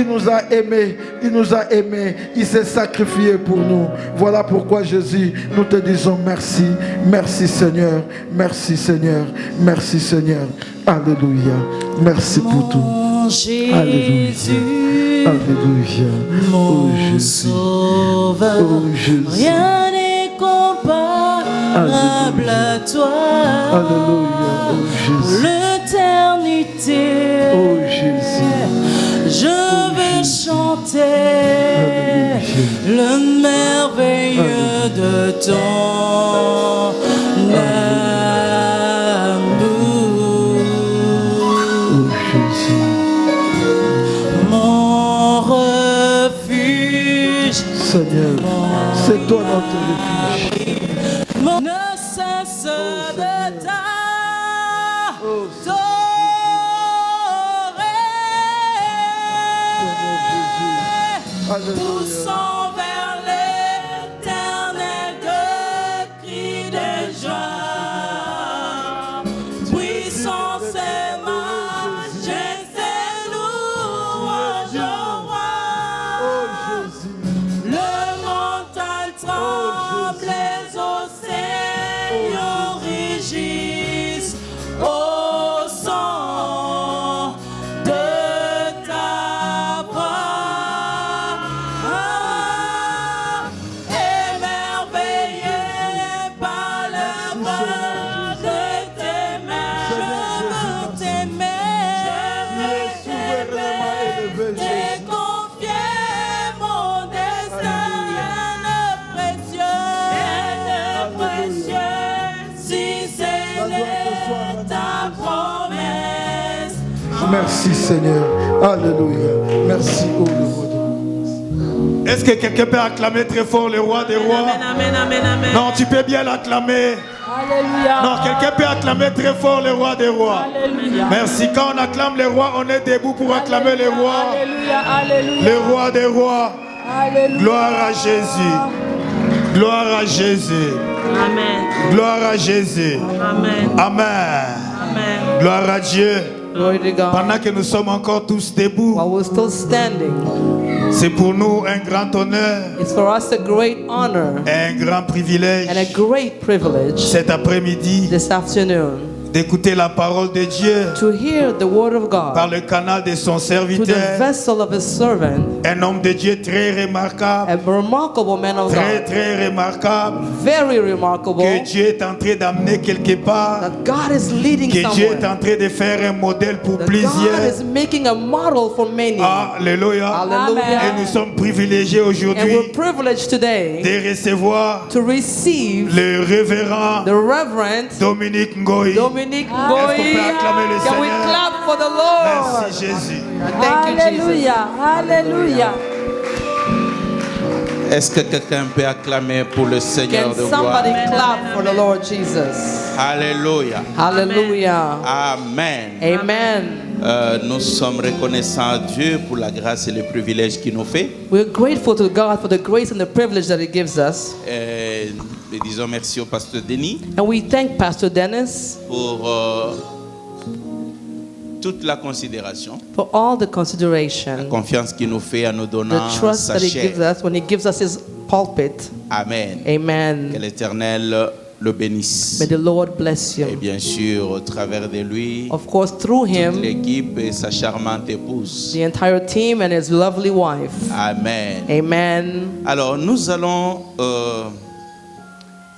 nous a aimés, il nous a aimés, il s'est sacrifié pour nous. Voilà pourquoi Jésus, nous te disons merci, merci Seigneur, merci Seigneur, merci Seigneur. Alléluia, merci pour tout. Alléluia, alléluia, oh Jésus, oh Jésus. Rien n'est comparable à toi. Alléluia, oh Jésus. L'éternité, oh Jésus. Je vais chanter le merveilleux de ton amour. Oh Jésus. Mon refuge, Seigneur, c'est toi notre refuge. Ne cesse de poussant vers l'éternel de cris de joie. Puissance et majesté, louange au roi. Le montagne tremble, les océans rugissent au son de ta voix. Merci Seigneur, alléluia, merci oh le roi de roi. Est-ce que quelqu'un peut acclamer très fort le roi des rois? Amen, amen, amen. Non, tu peux bien l'acclamer. Alléluia. Non, quelqu'un peut acclamer très fort le roi des rois. Alléluia. Merci, quand on acclame les rois, on est debout pour acclamer les rois. Alléluia, alléluia. Le roi des rois. Alléluia. Gloire à Jésus. Gloire à Jésus. Amen. Gloire à Jésus. Amen. Amen. Amen. Gloire à Dieu. Glory to God. Pendant que nous sommes encore tous debout, While we're still standing, c'est pour nous un grand honneur it's for us a great honor et un grand privilège and a great privilege cet après-midi this afternoon d'écouter la parole de Dieu to hear the word of par God le canal de son to the serviteur, vessel of his servant, un homme de Dieu très remarquable, a remarkable man of très God, très remarquable, very remarkable, que Dieu est en train d'amener quelque part, that God is leading que Dieu est somewhere, en train de faire un modèle pour that God plusieurs. is making a model for many. Alléluia. Hallelujah. Et nous sommes privilégiés And aujourd'hui we're privileged today de recevoir to receive le révérend the Reverend Dominique Ngoï. Dominique Est-ce qu'on Ngoï. peut acclamer le Can we Seigneur? clap for the Lord? Merci Jésus. Thank you, Jesus. Alléluia, alléluia. Est-ce que quelqu'un peut acclamer pour le Seigneur Can de gloire? somebody clap for the Lord Jesus? Alléluia. Hallelujah. Amen. Amen. Nous sommes reconnaissants à Dieu pour la grâce et le privilège qu'il nous fait. We're grateful to God for the grace and the privilege that He gives us. Et disons merci au pasteur Denis And we thank Pastor Dennis pour toute la considération, for all the la consideration, confiance qu'il nous fait en nous the donnant trust sa that He gives chair. us when He gives us His pulpit. Amen. Que Amen. l'Éternel le bénisse. May the Lord bless Et you. bien sûr, au travers de lui, Of course, through toute him, l'équipe et sa charmante épouse. the entire team and his lovely wife. Amen. Amen. Alors, nous allons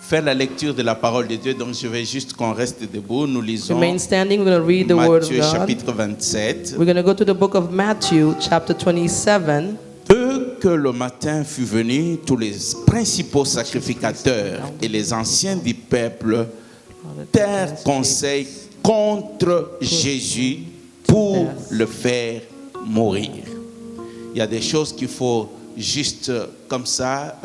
faire la lecture de la parole de Dieu. Donc, je vais juste qu'on reste debout. Nous lisons Remain standing. We're going to read the word of Matthieu God. chapitre 27. We're going to go to the book of Matthew, chapter 27. Peu que le matin fut venu, tous les principaux sacrificateurs et les anciens du peuple tinrent conseil contre Jésus pour le faire mourir. Il y a des choses qu'il faut juste comme ça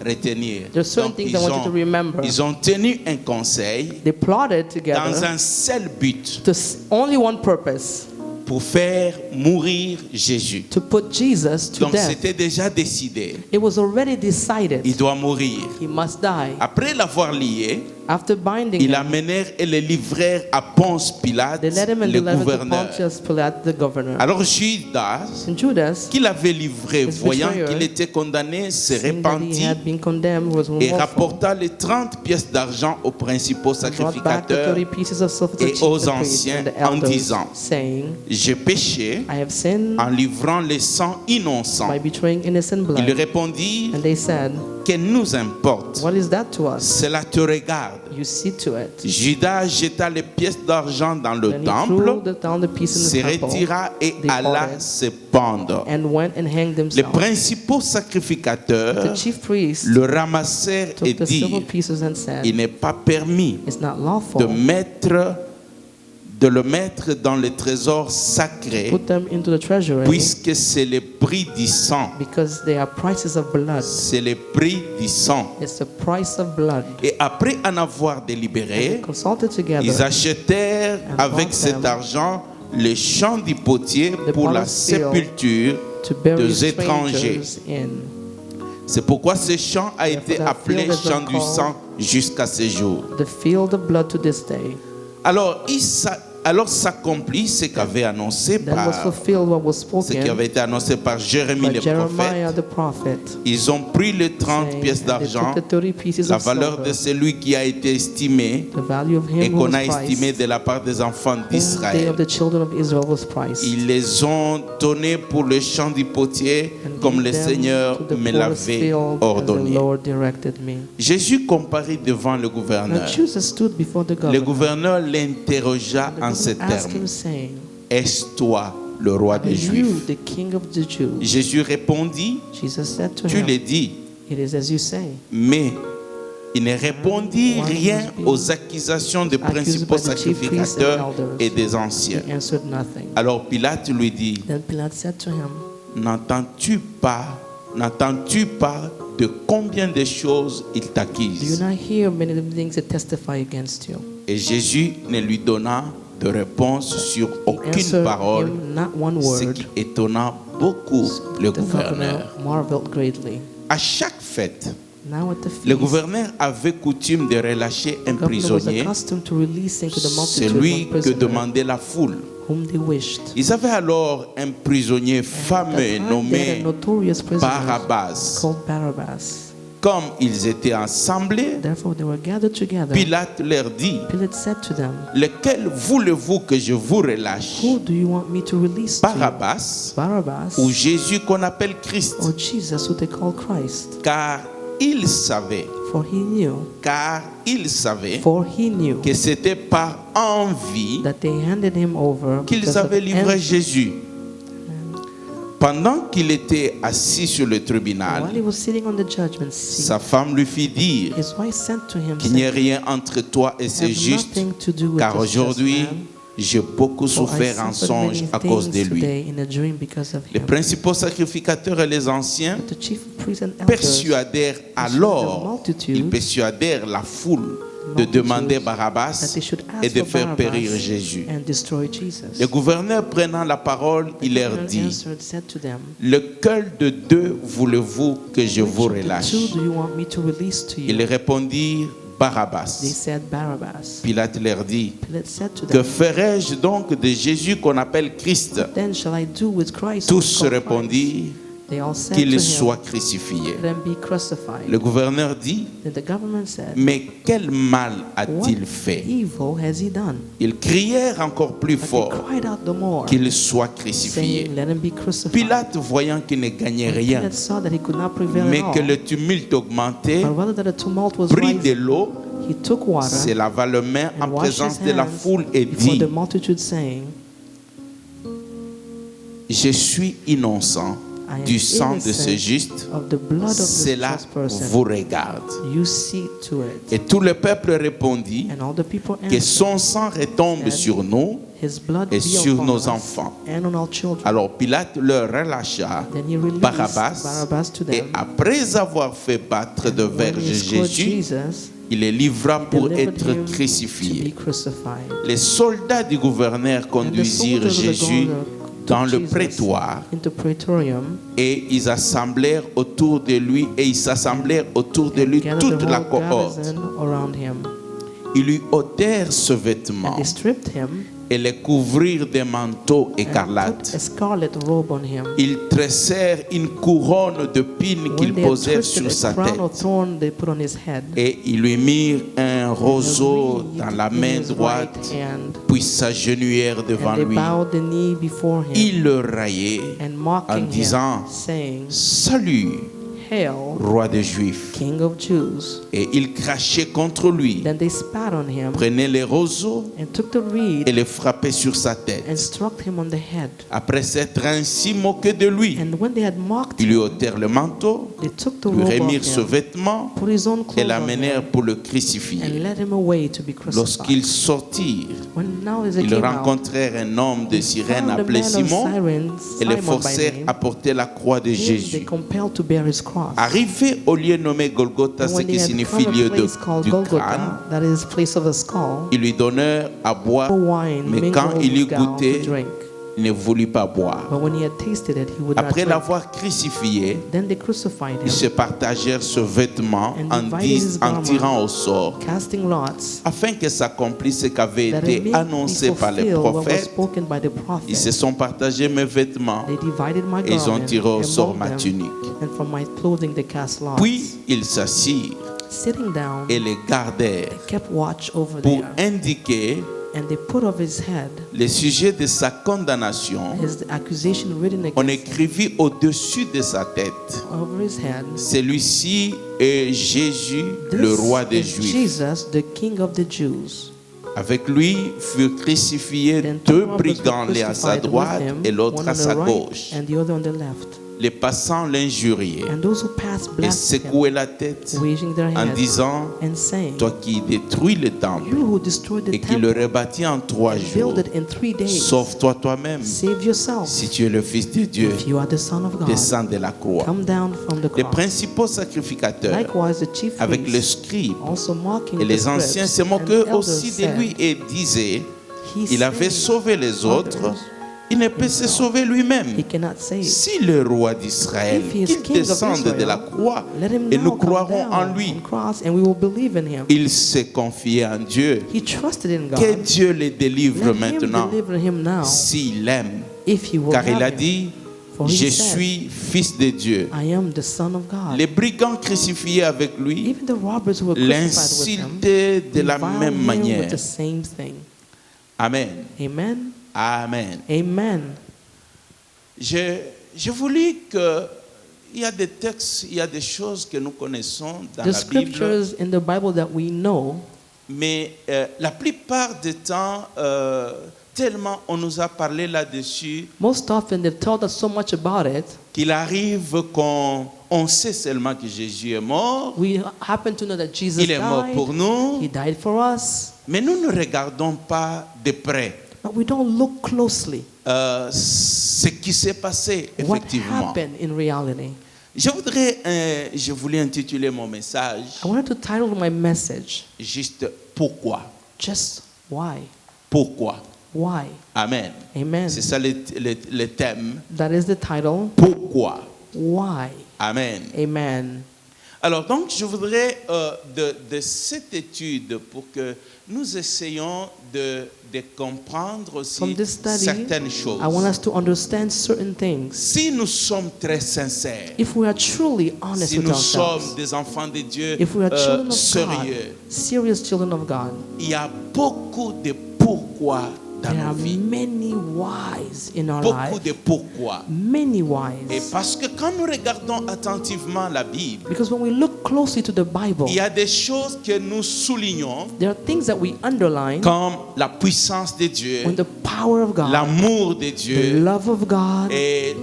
retenir. There's certain things I want you to remember. Ils ont tenu un conseil They plotted dans together un seul but, to only one purpose, pour faire mourir Jésus. to put Jesus to Donc death. c'était déjà décidé. It was already decided Il doit mourir. he must die. Après l'avoir lié, After binding ils him, l'amenèrent et le livrèrent à Ponce Pilate, they led him and le delivered to gouverneur. Pontius Pilate, the governor. Alors Judas, And Judas, qui l'avait livré, his voyant betrayer, qu'il était condamné, se seeing that he repentit had been condemned, was et remorseful, rapporta les 30 pièces d'argent aux principaux brought back the sacrificateurs 30 pieces of silver to the et chief aux priests anciens and the en elders, disant, saying, j'ai péché I have sinned en livrant les sangs innocents. by betraying innocent Il lui blood. répondit, And they said, que nous importe, what is that to us? cela te regarde. You see to it. Judas jeta les pièces d'argent dans le Then he temple, threw down the piece in se the temple retira et departed, alla se pendre. and went and hanged Les himself. principaux The sacrificateurs chief priests le ramassèrent et took the silver dirent, pieces and said, il n'est pas permis it's not de lawful le mettre dans le trésor sacré, put them into the treasury puisque c'est le prix du sang. because they are prices of blood. C'est le prix du sang. It's the price of blood. Et après en avoir And they délibéré, consulted ils together achetèrent and avec bought cet them argent le champ du potier the pour la potter's field sépulture to bury des étrangers. strangers in. C'est pourquoi ce champ a Therefore, été that appelé field is champ du called sang jusqu'à ce jour. The field of blood to this day. Alors s'accomplit ce qu'avait annoncé That was par fulfilled what was ce qui spoken avait été annoncé par Jérémie by le Jeremiah prophète. the prophet. Ils ont pris les 30 saying, pièces and they d'argent, took the 30 pieces la of valeur de silver, celui qui a été estimé the value of et him who qu'on a was estimé priced, de la part des enfants whom they d'Israël. of the children of Israel was priced. Ils les ont donnés pour le champ du potier And comme gave le them Seigneur to the me poorest l'avait field as the ordonné. Lord directed me. Jésus comparut devant le Now gouverneur. Jesus stood before the Le governor. gouverneur l'interrogea The en ces governor asked him, termes. saying, Est-ce toi le roi are des you Juifs? the king of the Jews? Jésus répondit, Jesus said to tu him, l'as dit, it is as you say. mais il ne répondit Why rien must be aux accusations des accused principaux by the chief priests and sacrificateurs elders? et des anciens. He answered nothing. Alors Pilate lui dit, Then Pilate said to him, n'entends-tu pas de combien de choses il do you t'accuse? not hear many of the things that testify against you? Et Jésus ne lui donna de réponse sur He aucune answered parole, him not one ce word. qui étonna beaucoup le The governor gouverneur. marveled greatly. À chaque fête, Now at the feast, le gouverneur avait coutume de relâcher un the governor was prisonnier, accustomed to releasing to the multitude celui one que prisoner demandait la foule. whom they wished. Ils avaient alors un prisonnier At fameux that time, they had a nommé notorious prisoner Barabbas. called Barabbas. Comme ils étaient assemblés, Therefore, they were gathered together. Pilate leur dit, Pilate said to them, lequel voulez-vous que je vous relâche? who do you want me to release to you? Barabbas Barabbas ou Jésus qu'on appelle Christ? or Jesus, who they call Christ? Car il savait For he knew que c'était par envie that they handed him over qu'ils because of avaient livré envy. Jésus. Pendant qu'il était assis sur le While he tribunal, was sitting on the judgment seat, sa femme lui fit dire his wife sent to him, qu'il n'y ait saying, rien entre toi et ce have juste, nothing to do with car this aujourd'hui, just man, j'ai beaucoup for I souffert en suffered songe many à cause de things lui. today in a dream because of Les him. principaux sacrificateurs et les anciens But the chief priests and elders persuadèrent alors, ils persuadèrent la foule de demander that Barabbas they should et ask de for faire périr Barabbas Jésus. and destroy Jesus. Le gouverneur prenant la parole, The il leur governor dit, answered, said to them, lequel de deux voulez-vous que je vous which of the relâche? two do you want me to release to you? Ils répondirent, Barabbas. They said Barabbas. Pilate leur dit, Pilate said to que them, ferai-je donc de Jésus qu'on appelle Christ? then shall I do with Christ? Tous who is called répondirent, Christ? They all said qu'il to him, soit crucifié. let him be crucified. Le gouverneur dit, Then the government said, mais quel mal what a-t-il fait? evil has he done? Ils crièrent encore plus But they fort cried out the more, qu'il soit crucifié. saying, let him be crucified. Pilate, voyant qu'il ne gagnait rien, Pilate saw that he could not prevail mais at que all, le tumulte augmentait, but rather that the tumult was prit de rising, l'eau, he took water se lava les mains en and washed présence his de la hands foule et before dit, the multitude, saying, je suis innocent I am du sang de ce innocent juste, of the blood of this cela just person. vous regarde. You see to it. Et tout le peuple répondit, And all the people que answered, son sang retombe sur nous his blood et be sur upon nos us enfants. and on our children. Alors Pilate leur relâcha Then he released Barabbas, Barabbas to et them. après avoir fait battre de When verges he scourged Jésus, Jesus, il le livra pour delivered être him to be crucifié. crucified. Les soldats du gouverneur And the conduisirent soldiers of the Jésus governor dans took le Jesus prétoire into praetorium, et ils s'assemblèrent autour de lui toute gathered la the whole cohorte. garrison around him. Ils lui ôtèrent ce and vêtement they stripped him et les couvrirent d'un manteau and put écarlate. a scarlet robe on him. Ils tressèrent une couronne de pines qu'ils When they had posèrent twisted sur a sa crown of tête. thorn they put on his head, Et ils lui mirent un roseau a dans la reed in main his droite, right hand, puis s'agenouillèrent devant and they lui. bowed the knee before him, Ils le raillaient and en mocking disant, him, saying, Salut, Hail, roi des Juifs. King of Jews. Et ils crachaient contre lui, Then they spat on him prenaient les roseaux and took the et reed les frappaient sur sa and tête. struck him on the head. Après s'être ainsi moqués de lui, And when they had mocked ils lui him, ôtèrent le manteau, they took the lui robe remirent off ce him, vêtement put his own et clothes on l'amenèrent him, pour le and crucifier. led him away to be crucified. Lorsqu'ils sortirent, When now as they ils came out, rencontrèrent un homme de they Cyrène found a appelé man of Simon Cyrene, et le Simon by forcèrent name, à porter la croix de whom they Jésus. compelled to bear his cross. Arrivé au lieu nommé Golgotha, And ce when they qui had signifie come lieu a place called du crâne, Golgotha, that is place of the skull, ils lui donnèrent à boire, wine mais quand mingled il eut with gall goûté, to drink. il ne voulut pas boire. But when he had tasted it, he would not Après drink. l'avoir crucifié, Then they crucified ils se him, partagèrent ce vêtement And en, divided his en garment. tirant au sort, casting lots, afin que s'accomplisse ce qui avait that it été may be annoncé par les fulfilled what was prophètes. spoken by the Ils se prophet. sont partagés mes vêtements They divided my et ils ont garment tiré au and sort molded ma them, tunique. and from my clothing they cast lots. Puis ils s'assirent Sitting down, et les gardèrent they kept watch over pour there, indiquer and they put of his head le sujet de sa condamnation. his accusation written On against him écrivit au-dessus de sa tête, over his head. celui-ci est Jésus, This le roi des is Juifs. Jesus, the King of the Jews. Avec lui furent crucifiés Then deux two robbers were brigands, l'un à sa crucified with droite him, et l'autre one à on sa the right gauche. and the other on the left. Les passants l'injuriaient And those who passed et blasphemed secouaient la tête him, waging their en heads disant, and saying, toi qui détruis le temple You who destroyed the et qui le temple rebâtis en 3 and jours, build it in 3 days, sauve-toi toi-même. save yourself. Si tu es le Fils de Dieu, If you are the Son of God, descends de la croix. come down from the Les cross. principaux sacrificateurs, Likewise, the chief avec les priests, scribes also mocking et the les anciens, scribes se and moquaient elders, aussi de said, lui et disaient, He il avait saved sauvé les autres, others. il ne peut se sauver lui-même. He cannot save. Si le roi d'Israël, If he is qu'il king of descende de la Israel, croix Let him et now nous come croirons down en lui. on cross, and we will believe in him. Il s'est confié en Dieu. He trusted in Que God. Dieu le délivre Let him maintenant deliver him now, s'il aime. if he will Car il have a him. dit, For he je said, suis fils de Dieu. I am the Son of God. Les brigands crucifiés avec lui Even the robbers who were crucified with him l'insultaient de la reviled même him manière. with the same thing. Amen. Amen. Amen. Amen. Je voulais que il y a des textes, il y a des choses que nous connaissons dans The la Bible, scriptures in the Bible that we know, mais la plupart du temps, tellement on nous a parlé là-dessus, most often they've told us so much about it, qu'il arrive qu'on sait seulement que Jésus est mort, we happen to know that Jesus il est mort pour died. nous, He died for us, mais nous ne regardons pas de près but we don't look closely ce qui s'est passé what effectivement. happened in reality. Je voulais intituler mon message I wanted to title my message, juste pourquoi. Just Why. Pourquoi. Why. Amen. Amen. C'est ça le thème. That is the title. Pourquoi. Why. Amen. Amen. Alors donc je voudrais de cette étude pour que nous essayions de comprendre aussi From this study, certaines choses. I want us to understand certain things. Si nous sommes très sincères, If we are truly honest si with nous ourselves, sommes des enfants de Dieu if we are children of sérieux, God, serious children of God, il y a beaucoup de pourquoi dans there nos are vies. many whys in our Beaucoup life. de pourquoi. Many Et whys. parce que quand nous regardons attentivement la Bible, Because when we look closely to the Bible, il y a des choses que nous soulignons there are things that we underline, comme la puissance de Dieu, when the power of God, l'amour de the Dieu love of God, et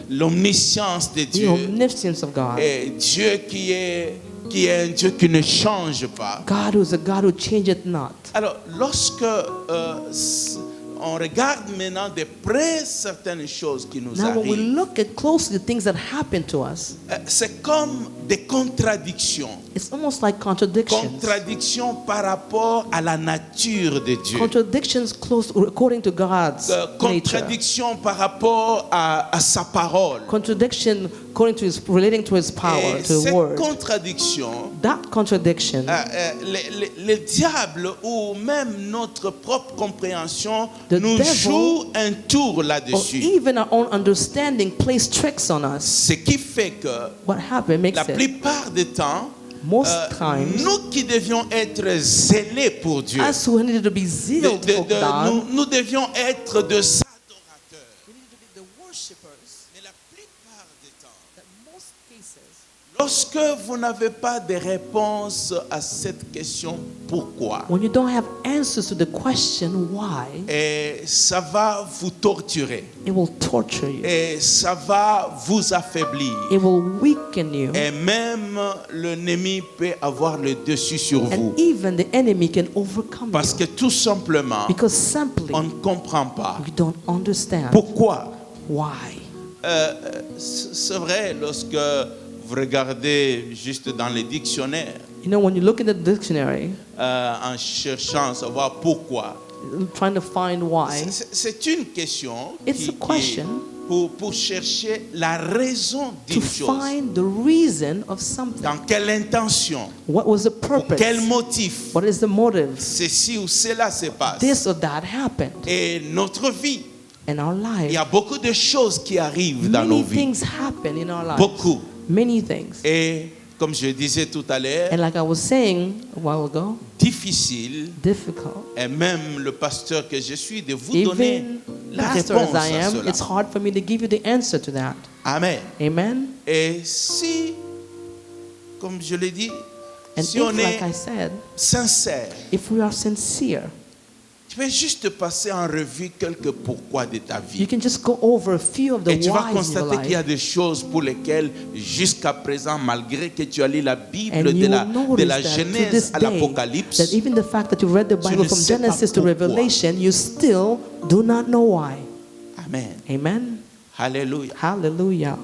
l'omniscience de the Dieu. omniscience of God. Et Dieu qui est un Dieu qui ne change pas. God who is a God who changeth not. Alors, lorsque on regarde maintenant de près certaines choses qui nous Now, when we arrivent, look at closely the things that happen to us, c'est comme des contradictions. it's almost like contradictions. Contradictions par rapport à la nature de Dieu. Contradictions close according to God's nature. Contradictions par rapport à sa parole. Contradiction according to his relating to his power, Et to his cette word. contradiction, That contradiction, le diable ou même notre propre compréhension The nous devil joue un tour or là-dessus. even our own understanding, plays tricks on us. Ce qui fait que What happened makes la it plupart du temps, most times nous qui devions être zélés pour Dieu, us who needed to be zealed for God, nous devions être de adorateurs. the worshippers. Mais la plupart du temps, That most cases, lorsque vous n'avez pas de réponse à cette question pourquoi, when you don't have answers to the question why, et ça va vous torturer, it will torture you. et ça va vous affaiblir, It will weaken you. et même l'ennemi peut avoir le dessus sur vous, And even the enemy can overcome parce que you. tout simplement Because simply, on ne comprend pas we don't understand pourquoi. why. C'est vrai, lorsque vous regardez juste dans les dictionnaires, You know, when you look in the dictionary, en cherchant à savoir pourquoi, trying to find why, c'est une question It's a question pour chercher la raison to d'une chose. find the reason of something. Dans quelle intention, What was the pour purpose? quel motif, What is the motive? ceci ou cela se passe. This or that happened Et notre vie, in our il life. y a beaucoup de choses qui arrivent dans nos Many vies. things happen in our lives. Beaucoup. Many things. Et comme je disais tout à l'heure, And like I was saying a while ago, difficile, difficult. et même le pasteur que je suis, de vous donner Even la pastor réponse as I à am, cela. it's hard for me to give you the answer to that. Amen. Amen. Et si, comme je l'ai dit, And si if, on like est I said, sincère, if we are sincere, tu peux juste passer en revue quelques pourquoi de ta you vie. can just go over a few of the Et tu vas whys in your constater qu'il y a life. des choses pour lesquelles, jusqu'à présent, malgré que tu as lu la Bible And de you la, will de notice la that to Genèse this à day, l'Apocalypse, that even the fact that you read the Tu Bible ne from sais pas Genesis to pourquoi. Revelation, you still do not know why. Amen. Amen. Alléluia. Hallelujah.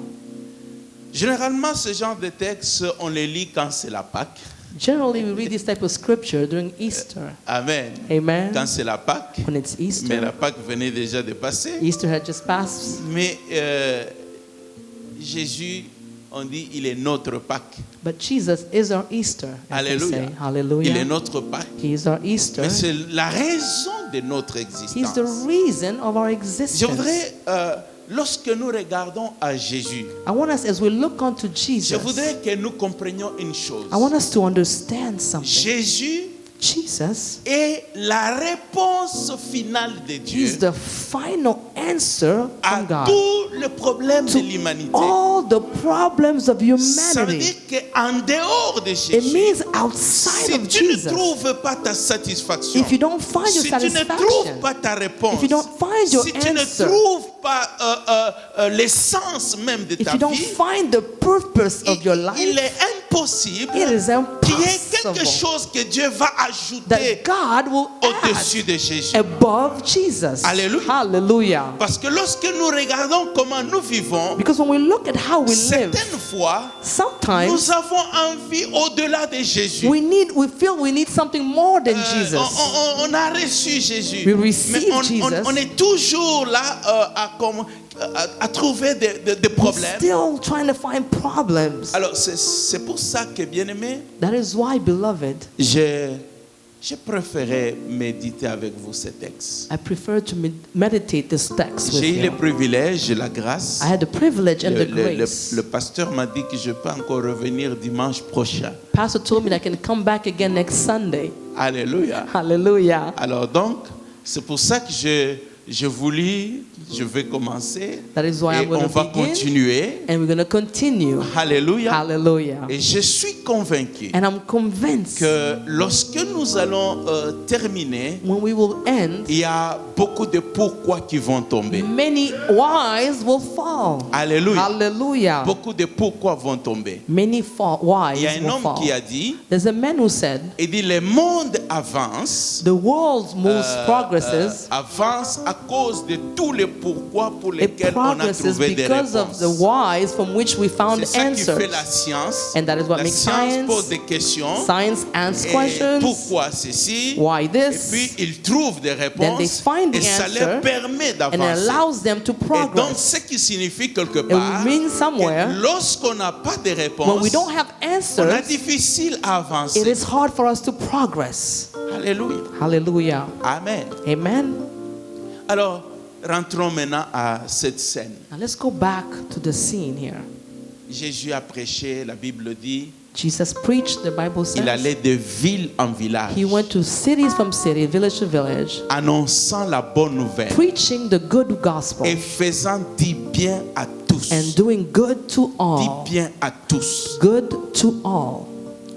Généralement, ce genre de texte, on les lit quand c'est la Pâque. Generally, we read this type of scripture during Easter. Amen. Amen. Quand c'est la Pâque. When it's Mais Easter, la Pâque venait déjà de passer. Easter had just passed. Mais Jésus, on dit, il est notre Pâque. But Jesus is our Easter. As they Alléluia. say. Il est Hallelujah. notre Pâque. He is our Easter. Mais c'est la raison de notre He's existence. the reason of our Je existence. voudrais, lorsque nous regardons à Jésus, I want us, as we look unto je Jesus, voudrais que nous comprenions une chose. I want us to understand something. Jésus Jesus est la réponse finale de is Dieu the final answer à from God tous les problèmes de to l'humanité. all the problems of Ça veut humanity. dire qu'en dehors de It Jésus, means outside si of tu ne Jesus, trouves pas ta satisfaction, if you don't find your si tu ne trouves satisfaction, pas ta réponse, if you don't find your si tu ne answer, trouves pas l'essence même de if ta you don't vie, find the purpose of your il life, est impossible it is qu'il y ait quelque impossible chose que Dieu va ajouter that God will au-dessus add de Jésus. above Jesus. Alléluia. Hallelujah. Parce que lorsque nous regardons comment nous vivons, Because when we look at how we live, certaines fois, sometimes nous avons envie au-delà de Jésus. we feel we need something more than Jesus. On a reçu Jésus. We receive Mais Jesus. on est toujours là à trouver des problèmes. Still trying to find problems. Alors c'est pour ça que, bien-aimé, That is why, beloved, j'ai préféré méditer avec vous ce texte. I prefer to meditate this text with J'ai eu le you. privilège et la grâce. I had the privilege and the Le grace. pasteur m'a dit que je peux encore revenir dimanche prochain. Pastor told me that I can come back again next Sunday. Alléluia. Hallelujah. Alors donc, c'est pour ça que je voulais je vais commencer That is why et I'm going on to va begin. continuer. And we're going to continue. Alléluia. Hallelujah. Et je suis convaincu And I'm convinced que lorsque nous allons terminer, when we will end, il y a beaucoup de pourquoi qui vont tomber. many whys will fall. Alléluia. Hallelujah. Beaucoup de pourquoi vont tomber. Many whys Il y a un will homme fall. qui a dit, There's a man who said, il dit le monde avance, the world moves, progresses. avance à cause de tous les pourquoi pour It lesquels on a progresses trouvé des because of réponses. the whys from which we found C'est ça qui fait answers. la science. And that is what La makes science science. pose des questions. Science asks Et questions. pourquoi ceci? Why Et this? puis ils trouvent des Then they réponses find the et ça answer, leur permet and it d'avancer. allows them to Et donc progress. ce qui signifie quelque It part means somewhere que lorsqu'on n'a pas de when réponse, we don't have on a answers, difficile à avancer. it is hard for us to progress. Alléluia. Hallelujah. Amen. Amen. Alors, rentrons maintenant à cette scène. Now let's go back to the scene here. Jésus a prêché, la Bible dit, Jesus preached, the Bible il says. allait de ville en village, He went to cities from city, village to village, annonçant la bonne nouvelle preaching the good gospel et faisant du bien à tous. and doing good to Dis all. bien à tous. Good to all.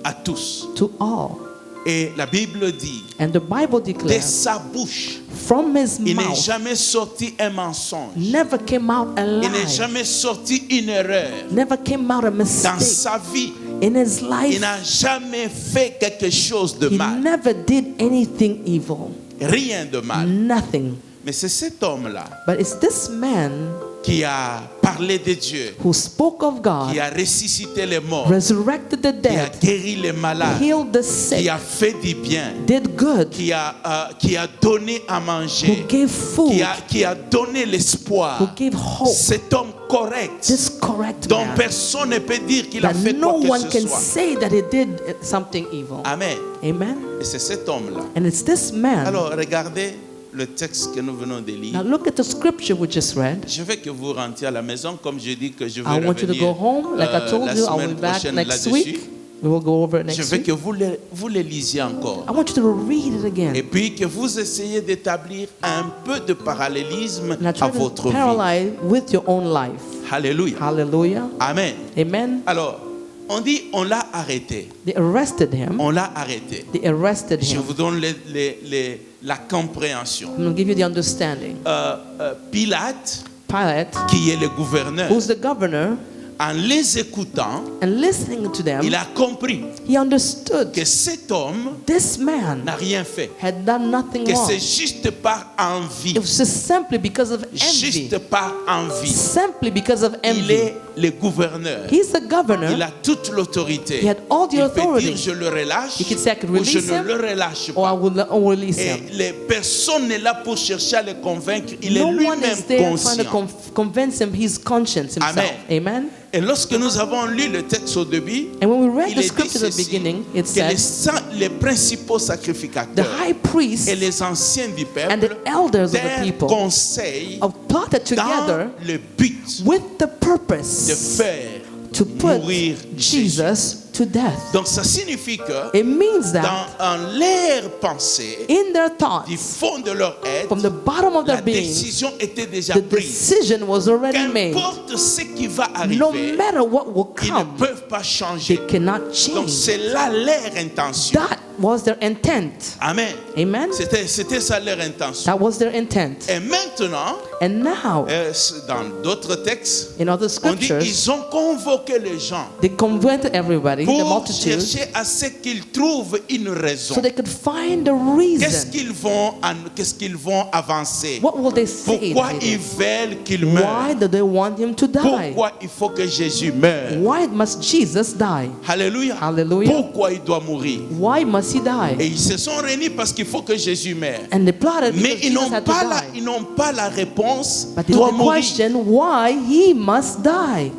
À tous. To all. Et la Bible dit, And the Bible de declares, sa bouche, from his il n'est mouth jamais sorti un mensonge. never came out a Il n'est lie, jamais sorti une erreur. never came out a Dans mistake. sa vie, In his il life, n'a jamais fait quelque chose de he mal. never did anything evil. Rien de mal. Nothing. Mais c'est cet homme-là But it's this man qui a parlé de Dieu, who spoke of God, qui a ressuscité les morts, resurrected the qui a dead, guéri les malades, healed the qui sick, a fait du bien, did good, qui a donné à who manger, gave food, qui a donné l'espoir. who gave hope. Cet homme correct, This correct dont man, personne ne peut dire qu'il a that fait no quoi one que ce can soit. say that he did something evil. Amen. Amen. Et c'est cet homme-là. And it's this man. Alors, regardez le texte que nous venons de lire. Now look at the scripture we just read. Je veux que vous rentriez à la maison, comme je dis que je vais I want you to go revenir home. Like I told la you, I will semaine be back prochaine next là-dessus. week. We will go over it Je next veux week. que vous les lisiez encore. I want you to read it Et again. puis que vous essayez d'établir un peu de parallélisme And I à try votre to vie. parallel with your own life. Alléluia. Hallelujah. Amen. Amen. Alors, on dit, on l'a arrêté. They arrested him. On l'a arrêté. They arrested Je him. vous donne la compréhension. I'm going to give you the understanding. Pilate, Pilate, qui est le gouverneur, who's the governor, en les écoutant, and listening to them, il a compris he understood que cet homme this man n'a rien fait. had done nothing Que wrong. c'est juste par envie. It was just simply because of envy. Juste par envie. Simply because of Il envy. est le gouverneur. He's the governor. Il a toute l'autorité. He had all the Il peut authority. dire je le relâche He could say, I could ou je release ne him, le relâche or I pas. will release Et him. les personnes n'est là pour chercher à le convaincre. Il est No one lui-même is there trying to conscient. convince him. He's conscious himself. Amen. Et lorsque nous avons lu le texte au début, And when we read il the est dit scripture at the ceci, beginning, it que says, les principaux the sacrificateurs high priest et les anciens du and the peuple elders of the tinrent people conseil have plotted together dans le but with the de purpose faire to put mourir Jésus. Jesus to death. Donc ça signifie que It means that dans leur pensée, in their du thoughts, fond de leur être, from the bottom of la their being, décision était déjà the prise. decision was already made. Qu'importe ce qui va No arriver, matter what will ils ne come, peuvent pas they changer. cannot Donc change. c'est là leur intention. That was their intent. Amen. Amen. C'était ça leur intention. That was their intent. Et maintenant, And now, dans d'autres textes, in other on dit scriptures, ils ont convoqué les gens they converted everybody, the pour multitude, chercher à ce qu'ils trouvent une raison. so they could find the Qu'est-ce reason. qu'ils vont avancer? What will they say? Pourquoi that ils he veulent qu'il Why meure? do they want him to die? Pourquoi il faut que Jésus meure? Why must Jesus die? Alléluia. Hallelujah. Pourquoi il doit mourir? Why must he Et die? ils se sont réunis parce qu'il faut que Jésus meure. And they plotted Mais because Jesus had to ils die. n'ont pas la réponse. But they Doit the mourir. question why he must die.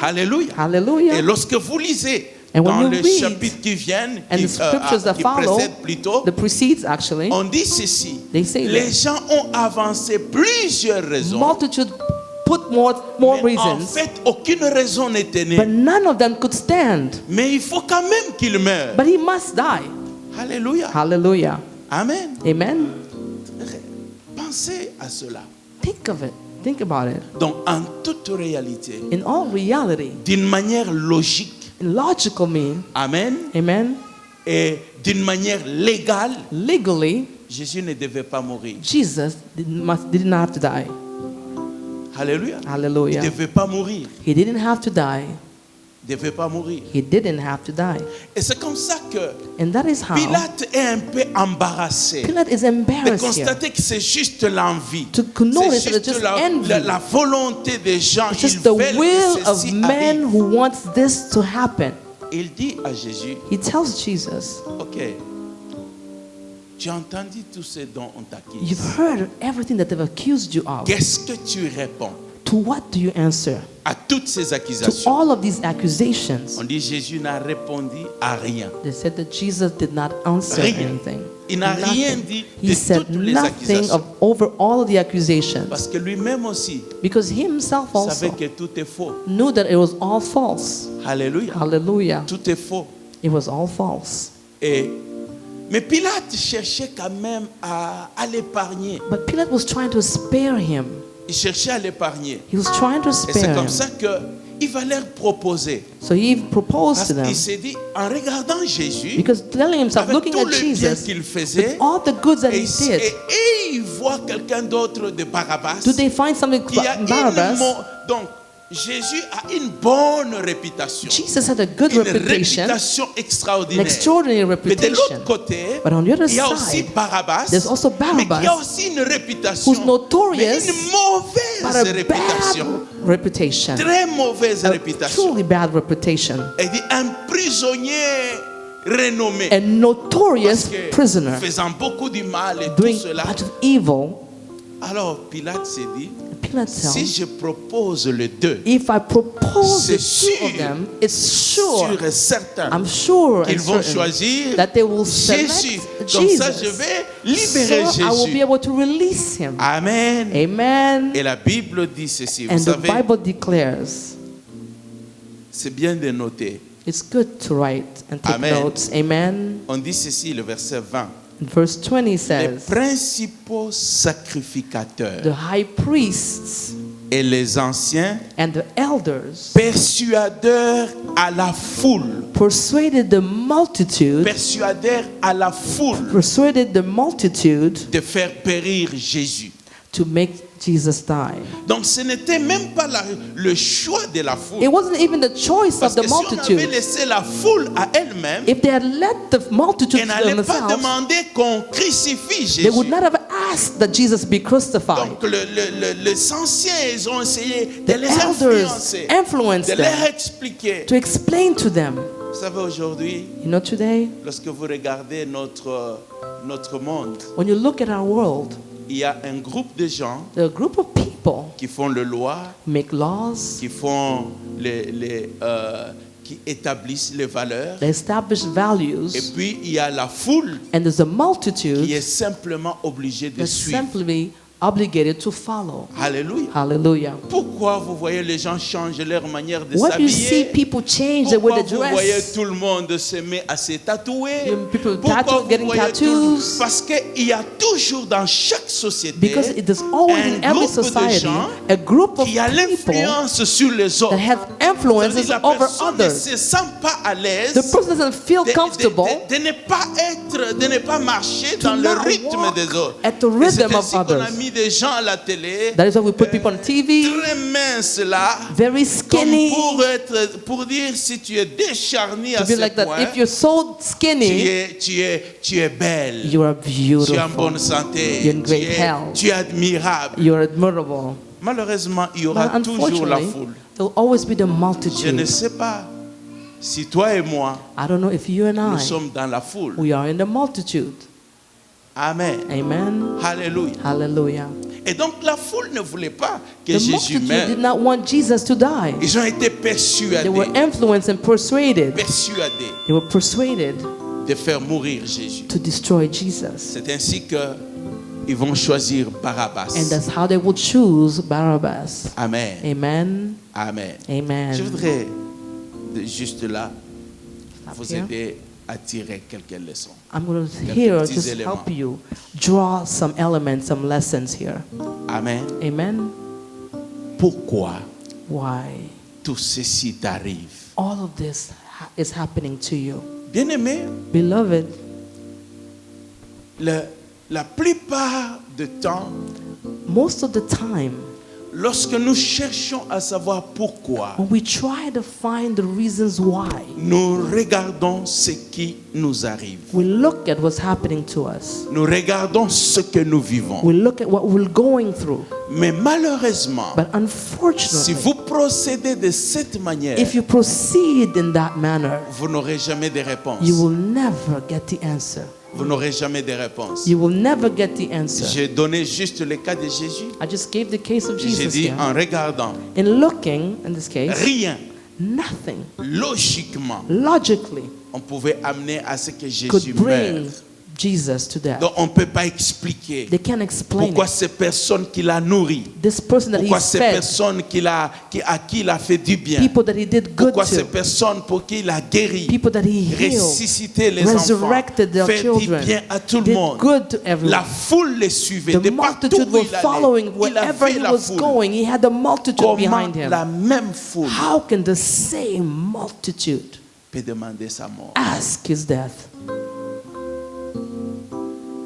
Alléluia. Et Hallelujah. lorsque vous lisez And when dans you les read chapitres qui viennent, And the scriptures that qui follow, précèdent plutôt, the precedes actually, on dit ceci. they say Les that gens ont avancé plusieurs raisons. multitude put more Mais en reasons, fait, aucune raison n'était but née. none of them could stand. Mais il faut quand même qu'il meure. But he must die. Alléluia. Hallelujah. Amen. Amen. Pensez à cela. Think of it. Think about it. Donc, en toute réalité, In all reality, d'une manière logique, in logical mean, amen, amen, et d'une manière légale, legally, Jésus ne devait pas mourir. Jesus did not have to die. Alléluia. Il ne Hallelujah. devait pas mourir. He didn't have to die. Il ne devait pas mourir. He didn't have to die. Et c'est comme ça que And that is how Pilate est un peu embarrassé Pilate is de embarrassed here. constater que c'est juste l'envie. To notice C'est that it's juste just envy. la volonté des gens. It's Ils just the veulent will que of ceci man arrive. who wants this to happen. Il dit à Jésus, He tells Jesus, ok, tu as entendu tout ce dont on t'accuse. you've heard everything that they've accused you of. Qu'est-ce que tu réponds To what do you answer? à toutes ces To accusations? all of these accusations. On dit Jésus n'a répondu à rien. They said that Jesus did not answer Rien. anything. Il n'a rien Nothing. dit He de said toutes les nothing accusations. of over all of the accusations. Parce que lui-même aussi Because he himself savait also que tout est faux. knew that it was all false. Alléluia. Hallelujah. Tout est faux. It was all false. Mais Pilate cherchait quand même à l'épargner. But Pilate was trying to spare him. Il cherchait à l'épargner. He was trying to Et c'est spare comme him. ça qu'il va leur proposer. So he proposed Parce to them. qu'il s'est dit, en regardant Jésus, Because telling himself, avec looking tout at le bien Jesus, qu'il with faisait, all the goods that et, he did, et il voit quelqu'un d'autre de Barabbas. do they find something qui a Barabbas? Donc, Jésus a une bonne réputation. Jesus had a good Une reputation, réputation an extraordinaire. extraordinary Mais de reputation. l'autre côté, But on the other il y a aussi side, Barabbas, there's also mais qui a Barabbas, aussi une réputation, who's notorious, mais une but mauvaise a réputation. bad reputation. Très mauvaise A réputation. truly bad reputation. Elle dit un prisonnier renommé. A notorious Parce que prisoner faisant beaucoup de mal et tout doing cela. much of evil. Alors Pilate s'est dit, Pilate si said, je propose les deux, if I propose the c'est two of sûr, them, it's sure, sûr et certain I'm sure qu'ils and vont certain choisir that they will select Jésus. Comme ça, je Jesus. vais libérer So I will be Jésus. able to release him. Amen. Amen. Et la Bible dit ceci. Vous And the savez, Bible declares, c'est bien de noter. it's good to write and take Amen. notes. Amen. On dit ceci, le verset 20. And verse 20 Les says, principaux sacrificateurs the high priests et les anciens and the elders persuadèrent à la foule. persuaded the multitude, De faire périr Jésus. to make Jesus die. Donc ce n'était même pas le choix de la foule. It wasn't even the choice Parce of que the si on avait multitude. laissé la foule à elle-même, If they had let the multitude elle to n'allait pas themselves, demander qu'on crucifie Jésus. they would not have asked that Jesus be crucified. Donc les anciens, ils ont essayé de The les elders influencer, influenced de leur them expliquer. to explain to them. Vous savez, aujourd'hui, You know, today, lorsque vous regardez notre monde, when you look at our world, il y a un groupe de gens there are a group of people qui font le loi, make laws, qui font qui établissent les valeurs. they establish Et values, puis il y a la foule and there's a qui est multitude simplement obligée de that's suivre. simply obligated to follow. Alléluia. Hallelujah. Pourquoi vous voyez les gens changer leur manière de Why do you see s'habiller? people change the way Pourquoi they vous voyez dress? tout le monde se met à se tatouer? People Pourquoi vous getting voyez tattoos? Parce qu'il y a toujours dans chaque société Because it is always in un every groupe de society gens a group of qui a people l'influence sur les autres. that have Ça veut influences dire, la over personne ne others. se sent pas à l'aise The person doesn't feel comfortable de ne pas marcher dans le not rythme walk des autres. at the Et c'est rhythm of ainsi qu'on a others. mis des gens à la télé That is why we put people on TV, très minces là, very comme skinny, pour dire si tu es décharné à to ce be like that. point, If you're so skinny, tu es belle, you are tu es en beautiful, bonne santé, You're in great health. tu es admirable. you're admirable. Malheureusement, il y aura But toujours la unfortunately, foule. there will always be the Je ne multitude. sais pas si toi et moi, I don't know if you and nous I, sommes dans la foule. we are in the multitude. Amen. Amen. Alléluia. Hallelujah. Et donc la foule ne voulait pas que The Jésus multitude meure. did not want Jesus to die. Ils ont été They were persuadés influenced and persuaded. They were persuaded de faire mourir Jésus. to destroy Jesus. C'est ainsi que ils vont choisir Barabbas. And that's how they would choose Barabbas. Amen. Amen. Amen. Amen. Je voudrais juste là Stop vous here. aider à tirer quelques leçons. I'm going to Quelques here petits just éléments. help you draw some elements, some lessons here. Amen. Amen. pourquoi Why tout ceci t'arrive. all of this is happening to you. Bien-aimé, Beloved, la plupart du temps, most of the time, lorsque nous cherchons à savoir pourquoi, when we try to find the reasons why, nous regardons ce qui nous arrive. we look at what's happening to us. Nous regardons ce que nous vivons. We look at what we're going through. Mais malheureusement, But si unfortunately, vous procédez de cette manière, if you proceed in that manner, vous n'aurez jamais de réponse. you will never get the answer. Vous n'aurez jamais de réponse. You will never get the answer. J'ai donné juste le cas de Jésus. I just gave the case of J'ai Jesus dit here. en regardant, In looking, in this case, rien, nothing logiquement, logically on pouvait amener à ce que could Jésus bring meure. Jesus to death. Donc on ne peut pas expliquer They can't explain pourquoi it. ces personnes qu'il a nourries, This person that he pourquoi ces fed, personnes à qui il a fait du bien, people that he did good pourquoi ces to, personnes pour qui il a guéri, people that he healed, ressuscité les enfants, resurrected their fait du children, bien à tout le did monde. good to La everyone. foule les suivait. The De partout multitude où were il allait, following il wherever avait he la was foule. going. He had the multitude Comment behind him. la même foule How can the same multitude peut demander sa mort? ask his death?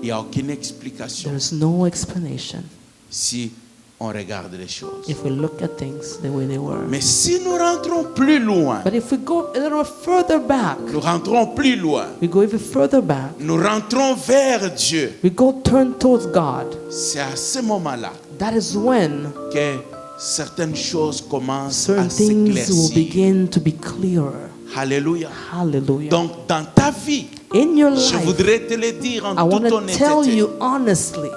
Il n'y a aucune explication There's no explanation si on regarde les choses. if we look at things the way they were. Mais si nous rentrons plus loin, But if we go a little further back, nous rentrons plus loin, we go even further back, nous rentrons vers Dieu, we go turn towards God, c'est à ce moment-là that is when que certaines choses commencent certain à things will s'éclaircir. begin to be clearer. Alléluia. Hallelujah. Donc dans ta vie, In your je life, voudrais te le dire en I want toute to tell honnêteté, you honestly,